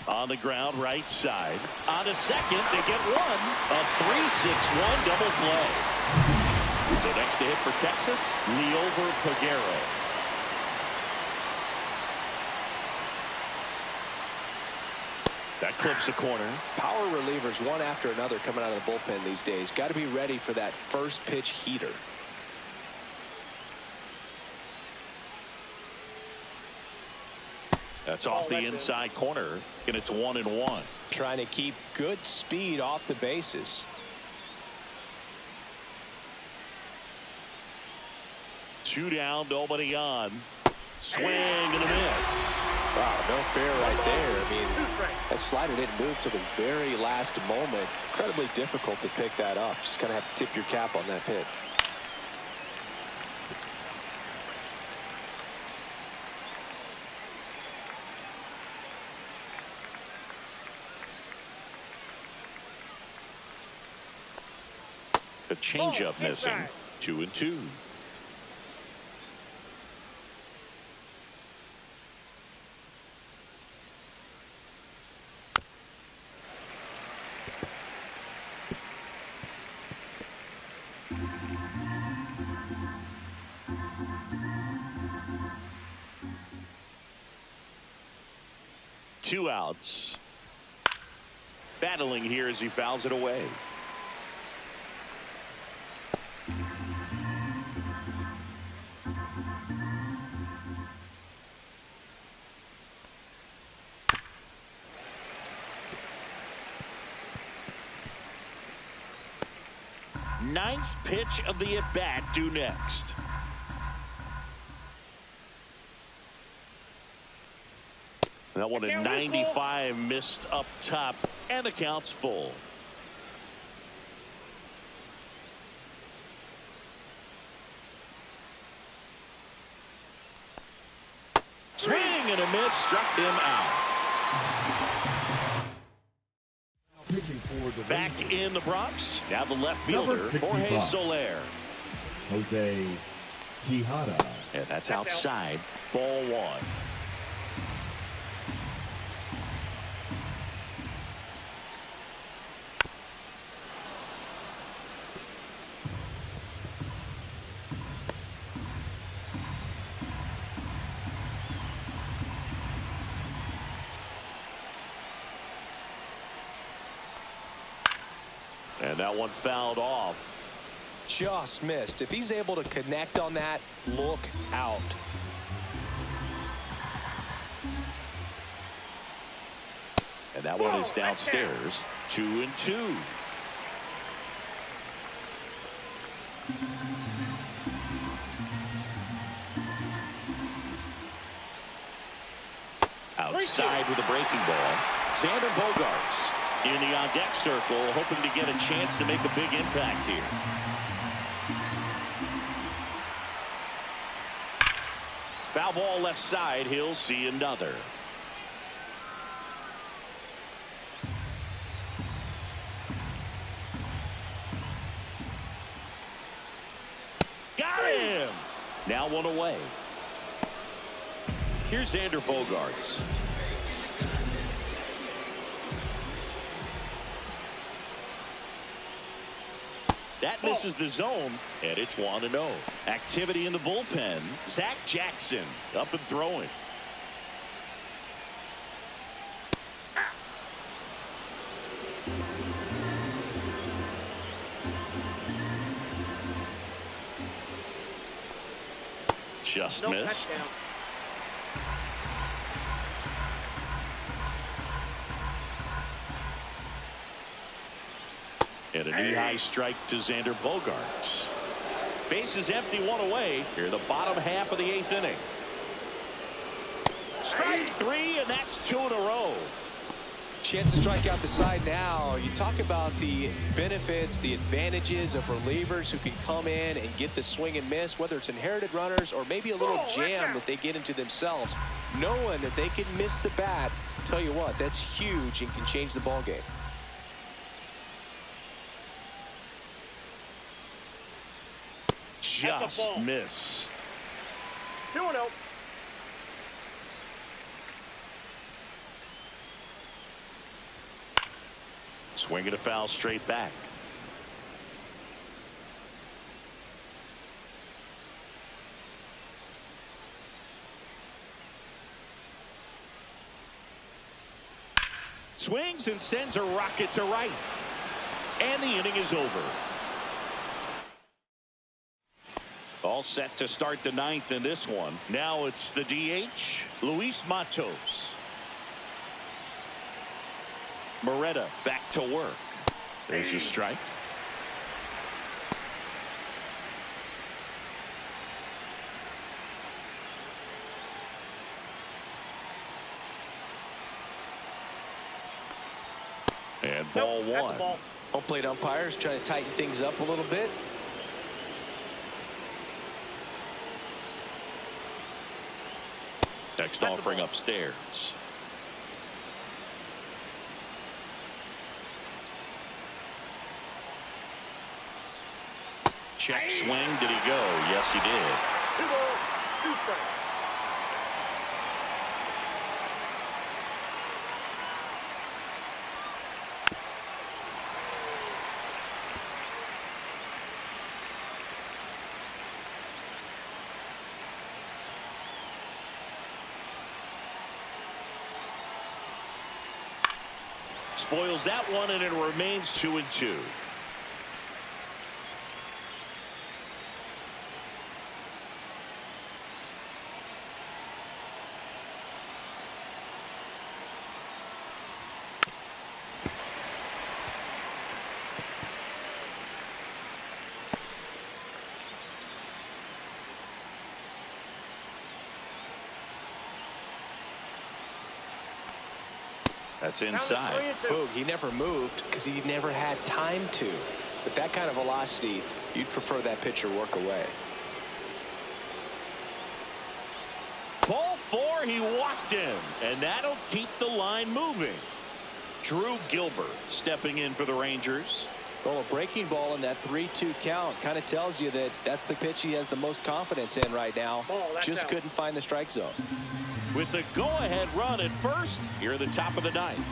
A: On the ground, right side. On to second, they get one. A 3-6-1 double play. So next to hit for Texas, Liover Peguero. That clips the corner.
B: Power relievers one after another coming out of the bullpen these days. Got to be ready for that first pitch heater.
A: That's off the inside corner, and it's 1-1.
B: Trying to keep good speed off the bases.
A: Two down, nobody on. Swing and a miss.
B: Wow, no fair right there. I mean, that slider didn't move to the very last moment. Incredibly difficult to pick that up. Just kind of have to tip your cap on that pitch.
A: A changeup missing. 2-2. Two outs. Battling here as he fouls it away. ninth pitch of the at-bat due next. That one at 95 missed up top, and the count's full. Swing and a miss, struck him out. Back in the Bronx, now the left fielder, Jorge Soler.
D: Jose Quijada.
A: And that's outside, ball one. And that one fouled off.
B: Just missed. If he's able to connect on that, look out.
A: And that one is downstairs. 2-2. Outside with a breaking ball. Xander Bogaerts in the on-deck circle, hoping to get a chance to make a big impact here. Foul ball left side. He'll see another. Got him! Now one away. Here's Xander Bogaerts. That misses the zone, and it's 1-0. Activity in the bullpen. Zach Jackson up and throwing. Just missed.
C: Touchdown.
A: And a knee-high strike to Xander Bogaerts. Bases empty, one away. Here the bottom half of the 8th inning. Strike three, and that's 2 in a row.
B: Chance to strike out the side now. You talk about the benefits, the advantages of relievers who can come in and get the swing and miss, whether it's inherited runners or maybe a little jam that they get into themselves. Knowing that they can miss the bat, tell you what, that's huge and can change the ball game.
A: Just missed.
C: 2-0.
A: Swinging a foul straight back. Swings and sends a rocket to right. And the inning is over. All set to start the 9th in this one. Now it's the DH, Luis Matos. Moretta back to work. There's a strike. And ball one.
B: Home plate umpires trying to tighten things up a little bit.
A: Next offering upstairs. Check swing. Did he go? Yes, he did.
C: 2 balls, 2 strikes.
A: Spoils that one, and it remains 2-2. That's inside.
B: Boog, he never moved because he never had time to. But that kind of velocity, you'd prefer that pitcher work away.
A: Ball 4, he walked him, and that'll keep the line moving. Drew Gilbert stepping in for the Rangers.
B: Well, a breaking ball in that 3-2 count kind of tells you that that's the pitch he has the most confidence in right now. Just couldn't find the strike zone.
A: With the go-ahead run at first, here at the top of the ninth.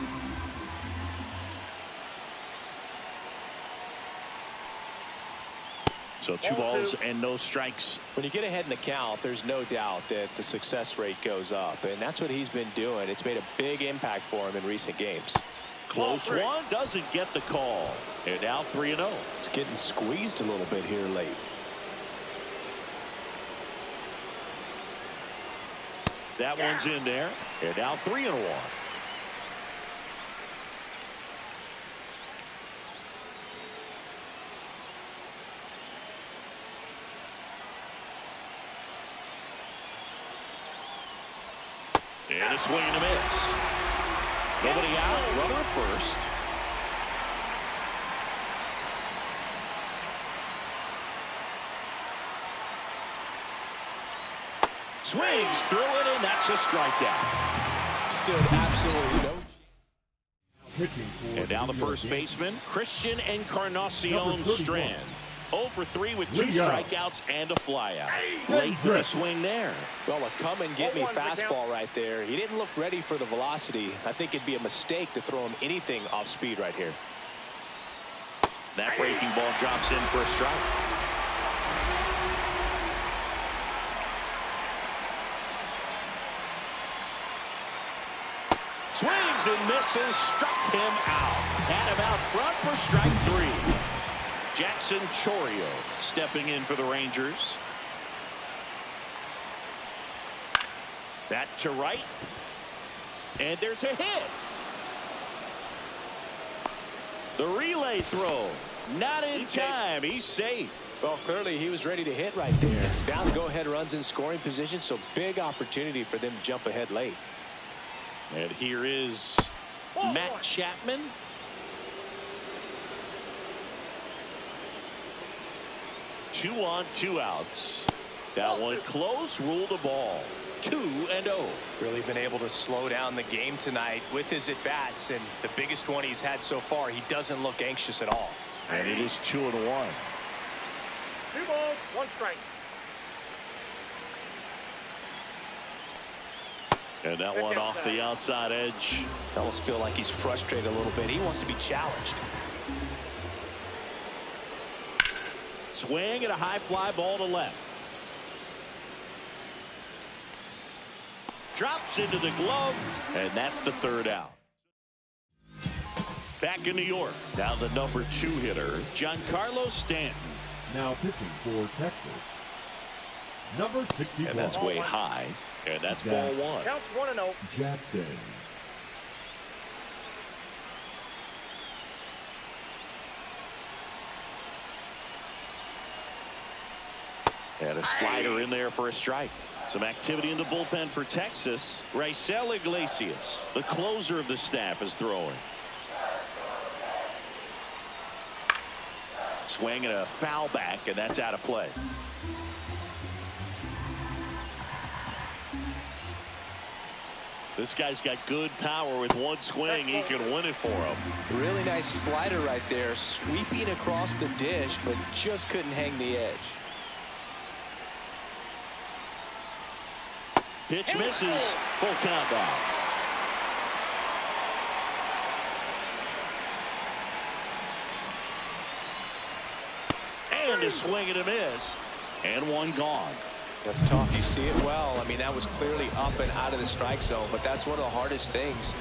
A: So 2 balls and no strikes.
B: When you get ahead in the count, there's no doubt that the success rate goes up, and that's what he's been doing. It's made a big impact for him in recent games.
A: Close one, doesn't get the call. And now 3-0.
B: It's getting squeezed a little bit here late.
A: That one's in there. And now 3-1. And a swing and a miss. Nobody out. Runner at first. Swings through it, and that's a strikeout.
B: Stood absolutely no.
A: And now the first baseman, Christian Encarnacion Strand. 0 for 3 with 2 strikeouts and a flyout. Late for the swing there.
B: Well, a come-and-get-me fastball right there. He didn't look ready for the velocity. I think it'd be a mistake to throw him anything off speed right here.
A: That breaking ball drops in for a strike. Swings and misses, struck him out. Had him out front for strike 3. Jackson Chourio stepping in for the Rangers. That to right. And there's a hit. The relay throw. Not in time. He's safe.
B: Well, clearly he was ready to hit right there. Down to go-ahead runs in scoring position, so big opportunity for them to jump ahead late.
A: And here is Matt Chapman. Two on, 2 outs. That one close, ruled a ball. 2-0.
B: Really been able to slow down the game tonight with his at-bats, and the biggest one he's had so far, he doesn't look anxious at all.
A: And it is 2-1.
C: 2 balls, 1 strike.
A: And that one off the outside edge.
B: I almost feel like he's frustrated a little bit. He wants to be challenged.
A: Swing and a high fly ball to left. Drops into the glove, and that's the 3rd out. Back in New York, now the number 2 hitter, Giancarlo Stanton.
D: Now pitching for Texas, number 61.
A: And that's way high, and that's ball 1.
C: Counts 1-0.
D: Jackson.
A: And a slider in there for a strike. Some activity in the bullpen for Texas. Raisel Iglesias, the closer of the staff, is throwing. Swing and a foul back, and that's out of play. This guy's got good power. With one swing, he can win it for him.
B: Really nice slider right there, sweeping across the dish, but just couldn't hang the edge.
A: Pitch misses. Full countdown. And a swing and a miss. And one gone.
B: That's tough. You see it well. I mean, that was clearly up and out of the strike zone, but that's one of the hardest things.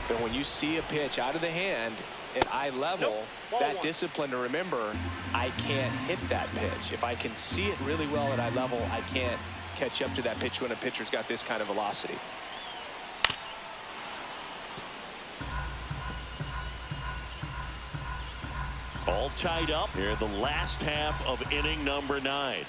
B: But when you see a pitch out of the hand at eye level, that discipline to remember, I can't hit that pitch. If I can see it really well at eye level, I can't catch up to that pitch when a pitcher's got this kind of velocity.
A: All tied up here the last half of inning number 9.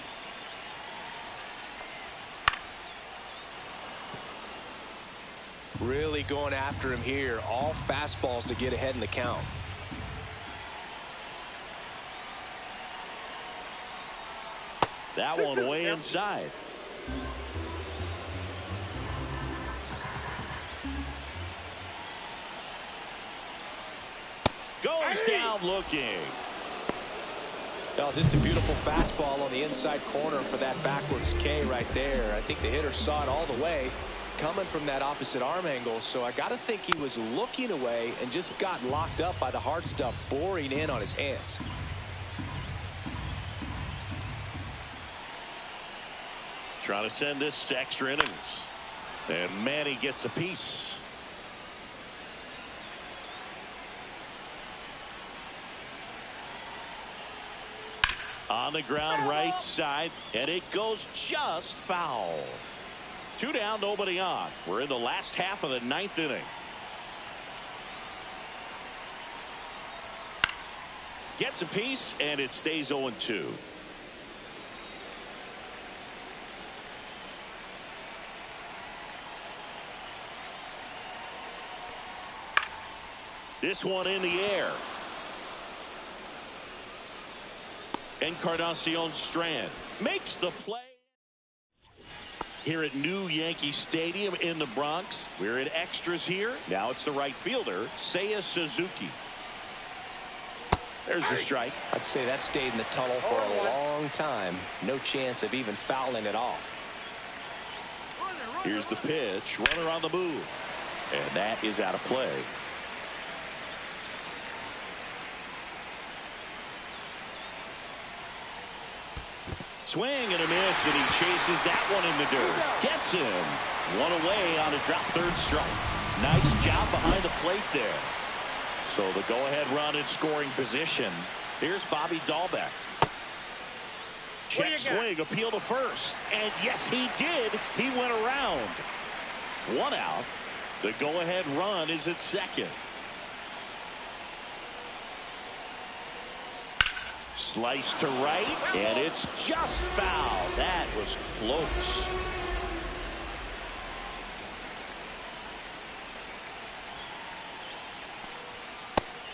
B: Really going after him here. All fastballs to get ahead in the count.
A: That one way inside. Goes down looking.
B: Well, just a beautiful fastball on the inside corner for that backwards K right there. I think the hitter saw it all the way coming from that opposite arm angle. So I got to think he was looking away and just got locked up by the hard stuff boring in on his hands.
A: Trying to send this to extra innings. And Manny gets a piece. On the ground right side, and it goes just foul. 2 down, nobody on. We're in the last half of the 9th inning. Gets a piece, and it stays 0-2. This one in the air. Encarnacion Strand makes the play here at New Yankee Stadium in the Bronx. We're in extras here. Now it's the right fielder, Seiya Suzuki. There's the strike.
B: I'd say that stayed in the tunnel for a long time. No chance of even fouling it off.
A: Here's the pitch. Runner on the move. And that is out of play. Swing and a miss, and he chases that one in the dirt. Gets him. One away on a drop third strike. Nice job behind the plate there. So the go-ahead run in scoring position. Here's Bobby Dahlbeck. Check swing, appeal to first. And yes, he did. He went around. 1 out. The go-ahead run is at second. Slice to right, and it's just foul. That was close.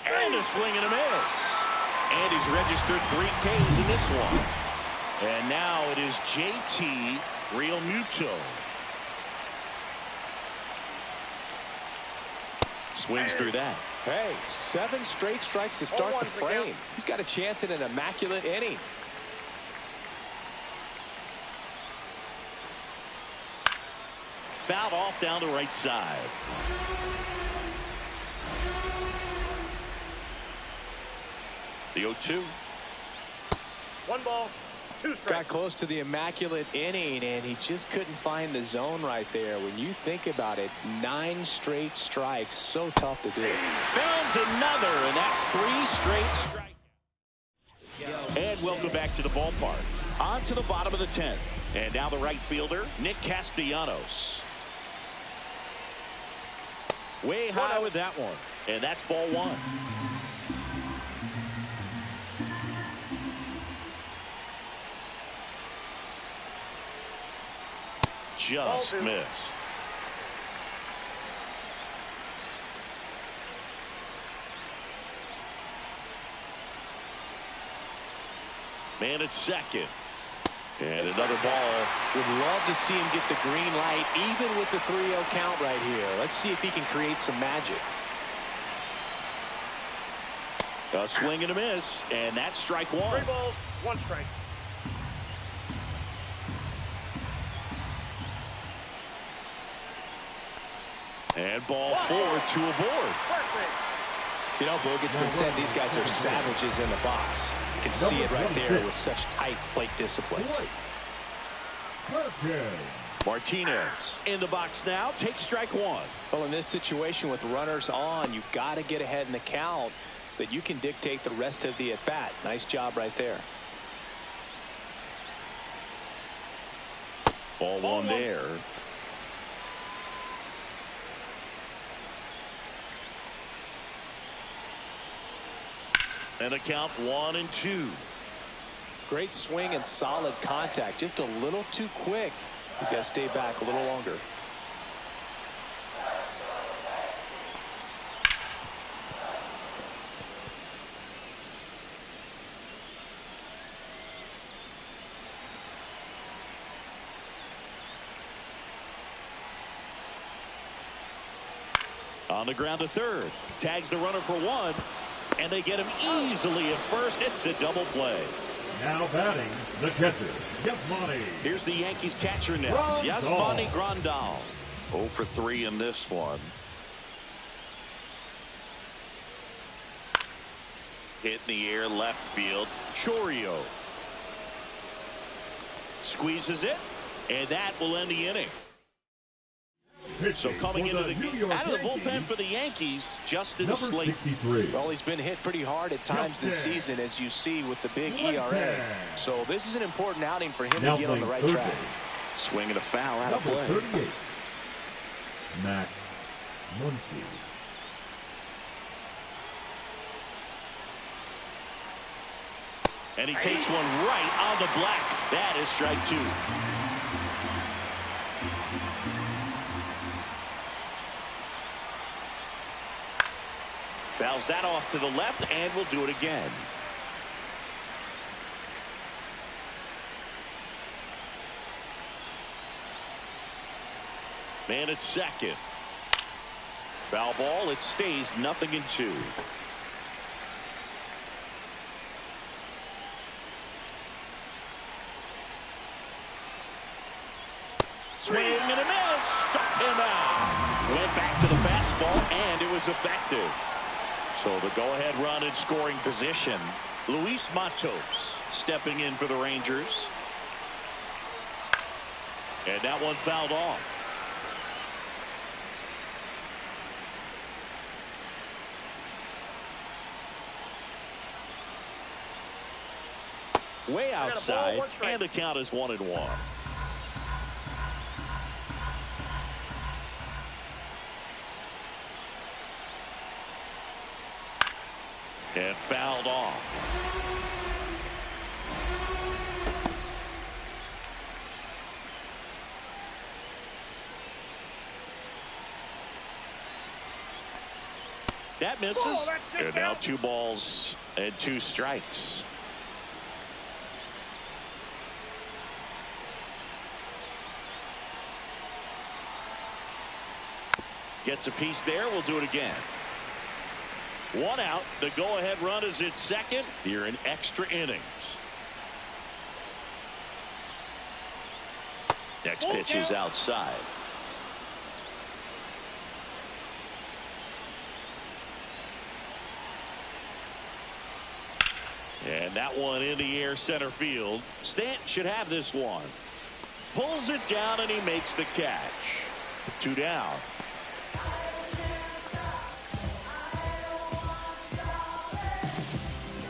A: And a swing and a miss. And he's registered 3 Ks in this one. And now it is JT Realmuto. Swings through that.
B: Hey, 7 straight strikes to start the frame. He's got a chance at an immaculate inning.
A: Fouled off down the right side. The 0-2.
C: 1 ball, 2 strikes.
B: Got close to the immaculate inning, and he just couldn't find the zone right there. When you think about it, 9 straight strikes, so tough to do.
A: Founds another, and that's 3 straight strikes. And welcome back to the ballpark. On to the bottom of the 10th. And now the right fielder, Nick Castellanos. Way high with that one. And that's ball 1. Just missed. Man at second. And another ball.
B: Would love to see him get the green light, even with the 3-0 count right here. Let's see if he can create some magic.
A: A swing and a miss, and that's strike 1.
C: 3 balls, 1 strike.
A: And ball 4, 2 aboard.
B: You know, Boog, it's been said these guys are savages in the box. You can see it right there with such tight plate discipline.
A: Martinez in the box now. Takes strike 1.
B: Well, in this situation with runners on, you've got to get ahead in the count so that you can dictate the rest of the at-bat. Nice job right there.
A: Ball 1 there. And a count 1-2.
B: Great swing and solid contact. Just a little too quick. He's got to stay back a little longer.
A: On the ground to third. Tags the runner for one. And they get him easily at first. It's a double play.
D: Now batting, the catcher, Yasmani.
A: Here's the Yankees catcher now. Yasmani Grandal. 0 for 3 in this one. Hit in the air, left field. Chourio squeezes it, and that will end the inning. So coming into the out of the bullpen for the Yankees, Justin Slate.
B: Well, he's been hit pretty hard at times this season, as you see with the big ERA. So this is an important outing for him to get on the right track.
A: Swing and a foul out of play.
D: 38. Max Muncy.
A: And he takes one right on the black. That is strike 2. Fouls that off to the left, and we'll do it again. Man at second. Foul ball. It stays 0-2. Swing and a miss. Struck him out. Went back to the fastball, and it was effective. So the go-ahead run in scoring position. Luis Matos stepping in for the Rangers. And that one fouled off. Way outside, and the count is 1-1. And fouled off. That misses. And now 2 balls and 2 strikes. Gets a piece there. We'll do it again. 1 out. The go-ahead run is at second. Here in extra innings. Next pitch is outside. And that one in the air center field. Stanton should have this one. Pulls it down, and he makes the catch. 2 down.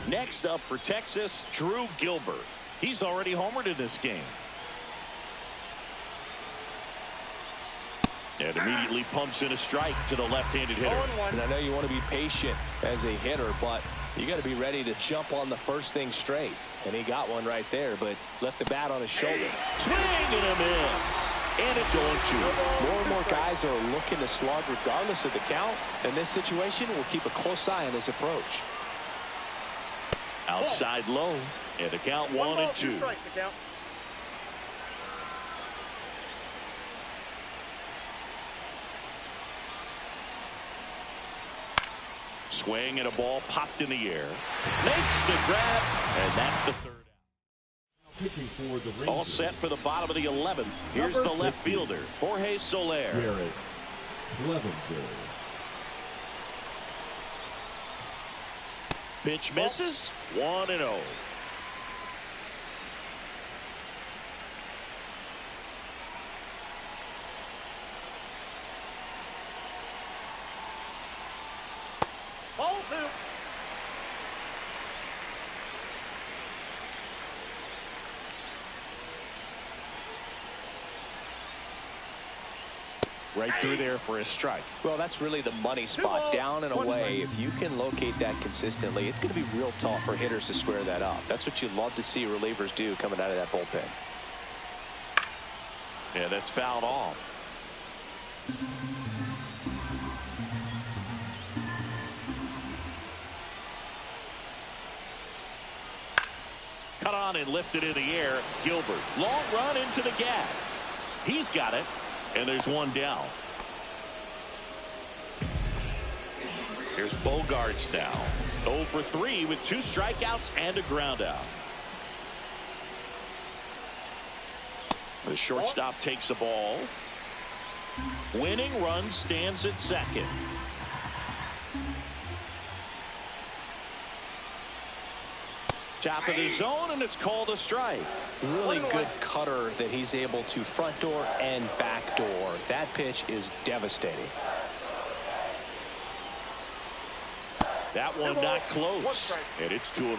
A: Next up for Texas, Drew Gilbert. He's already homered in this game. And immediately pumps in a strike to the left-handed hitter.
B: And I know you want to be patient as a hitter, but you got to be ready to jump on the first thing straight. And he got one right there, but left the bat on his shoulder.
A: Swing and a miss. And it's 0-2.
B: More and more guys are looking to slug regardless of the count. In this situation, we'll keep a close eye on his approach.
A: Outside low, and the count 1-2. Swing and a ball popped in the air. Makes the grab, and that's the 3rd out. All set for the bottom of the 11th. Here's the left fielder, Jorge Soler.
D: Garrett Clevenger.
A: Pitch misses. 1-0.
C: Ball 2.
A: Right through there for a strike.
B: Well, that's really the money spot, down and away. If you can locate that consistently, it's going to be real tough for hitters to square that up. That's what you love to see relievers do coming out of that bullpen.
A: Yeah, that's fouled off. Cut on and lifted in the air. Gilbert. Long run into the gap. He's got it. And there's 1 down. Here's Bogarts now. 0 for 3 with 2 strikeouts and a ground out. The shortstop takes the ball. Winning run stands at second. Top of the zone, and it's called a strike.
B: Really good cutter that he's able to front door and back door. That pitch is devastating.
A: That one not close, and it's 2-1.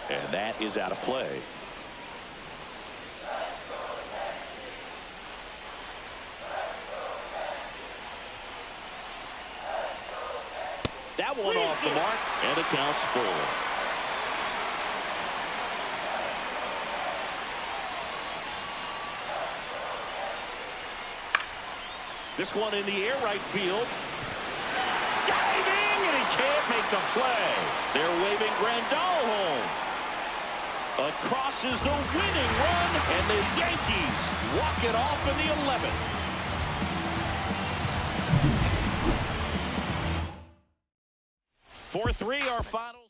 A: And that is out of play. That one off the mark, and it counts full. This one in the air, right field. Diving, and he can't make the play. They're waving Grandal home. Across is the winning run, and the Yankees walk it off in the 11th. 4-3 our final.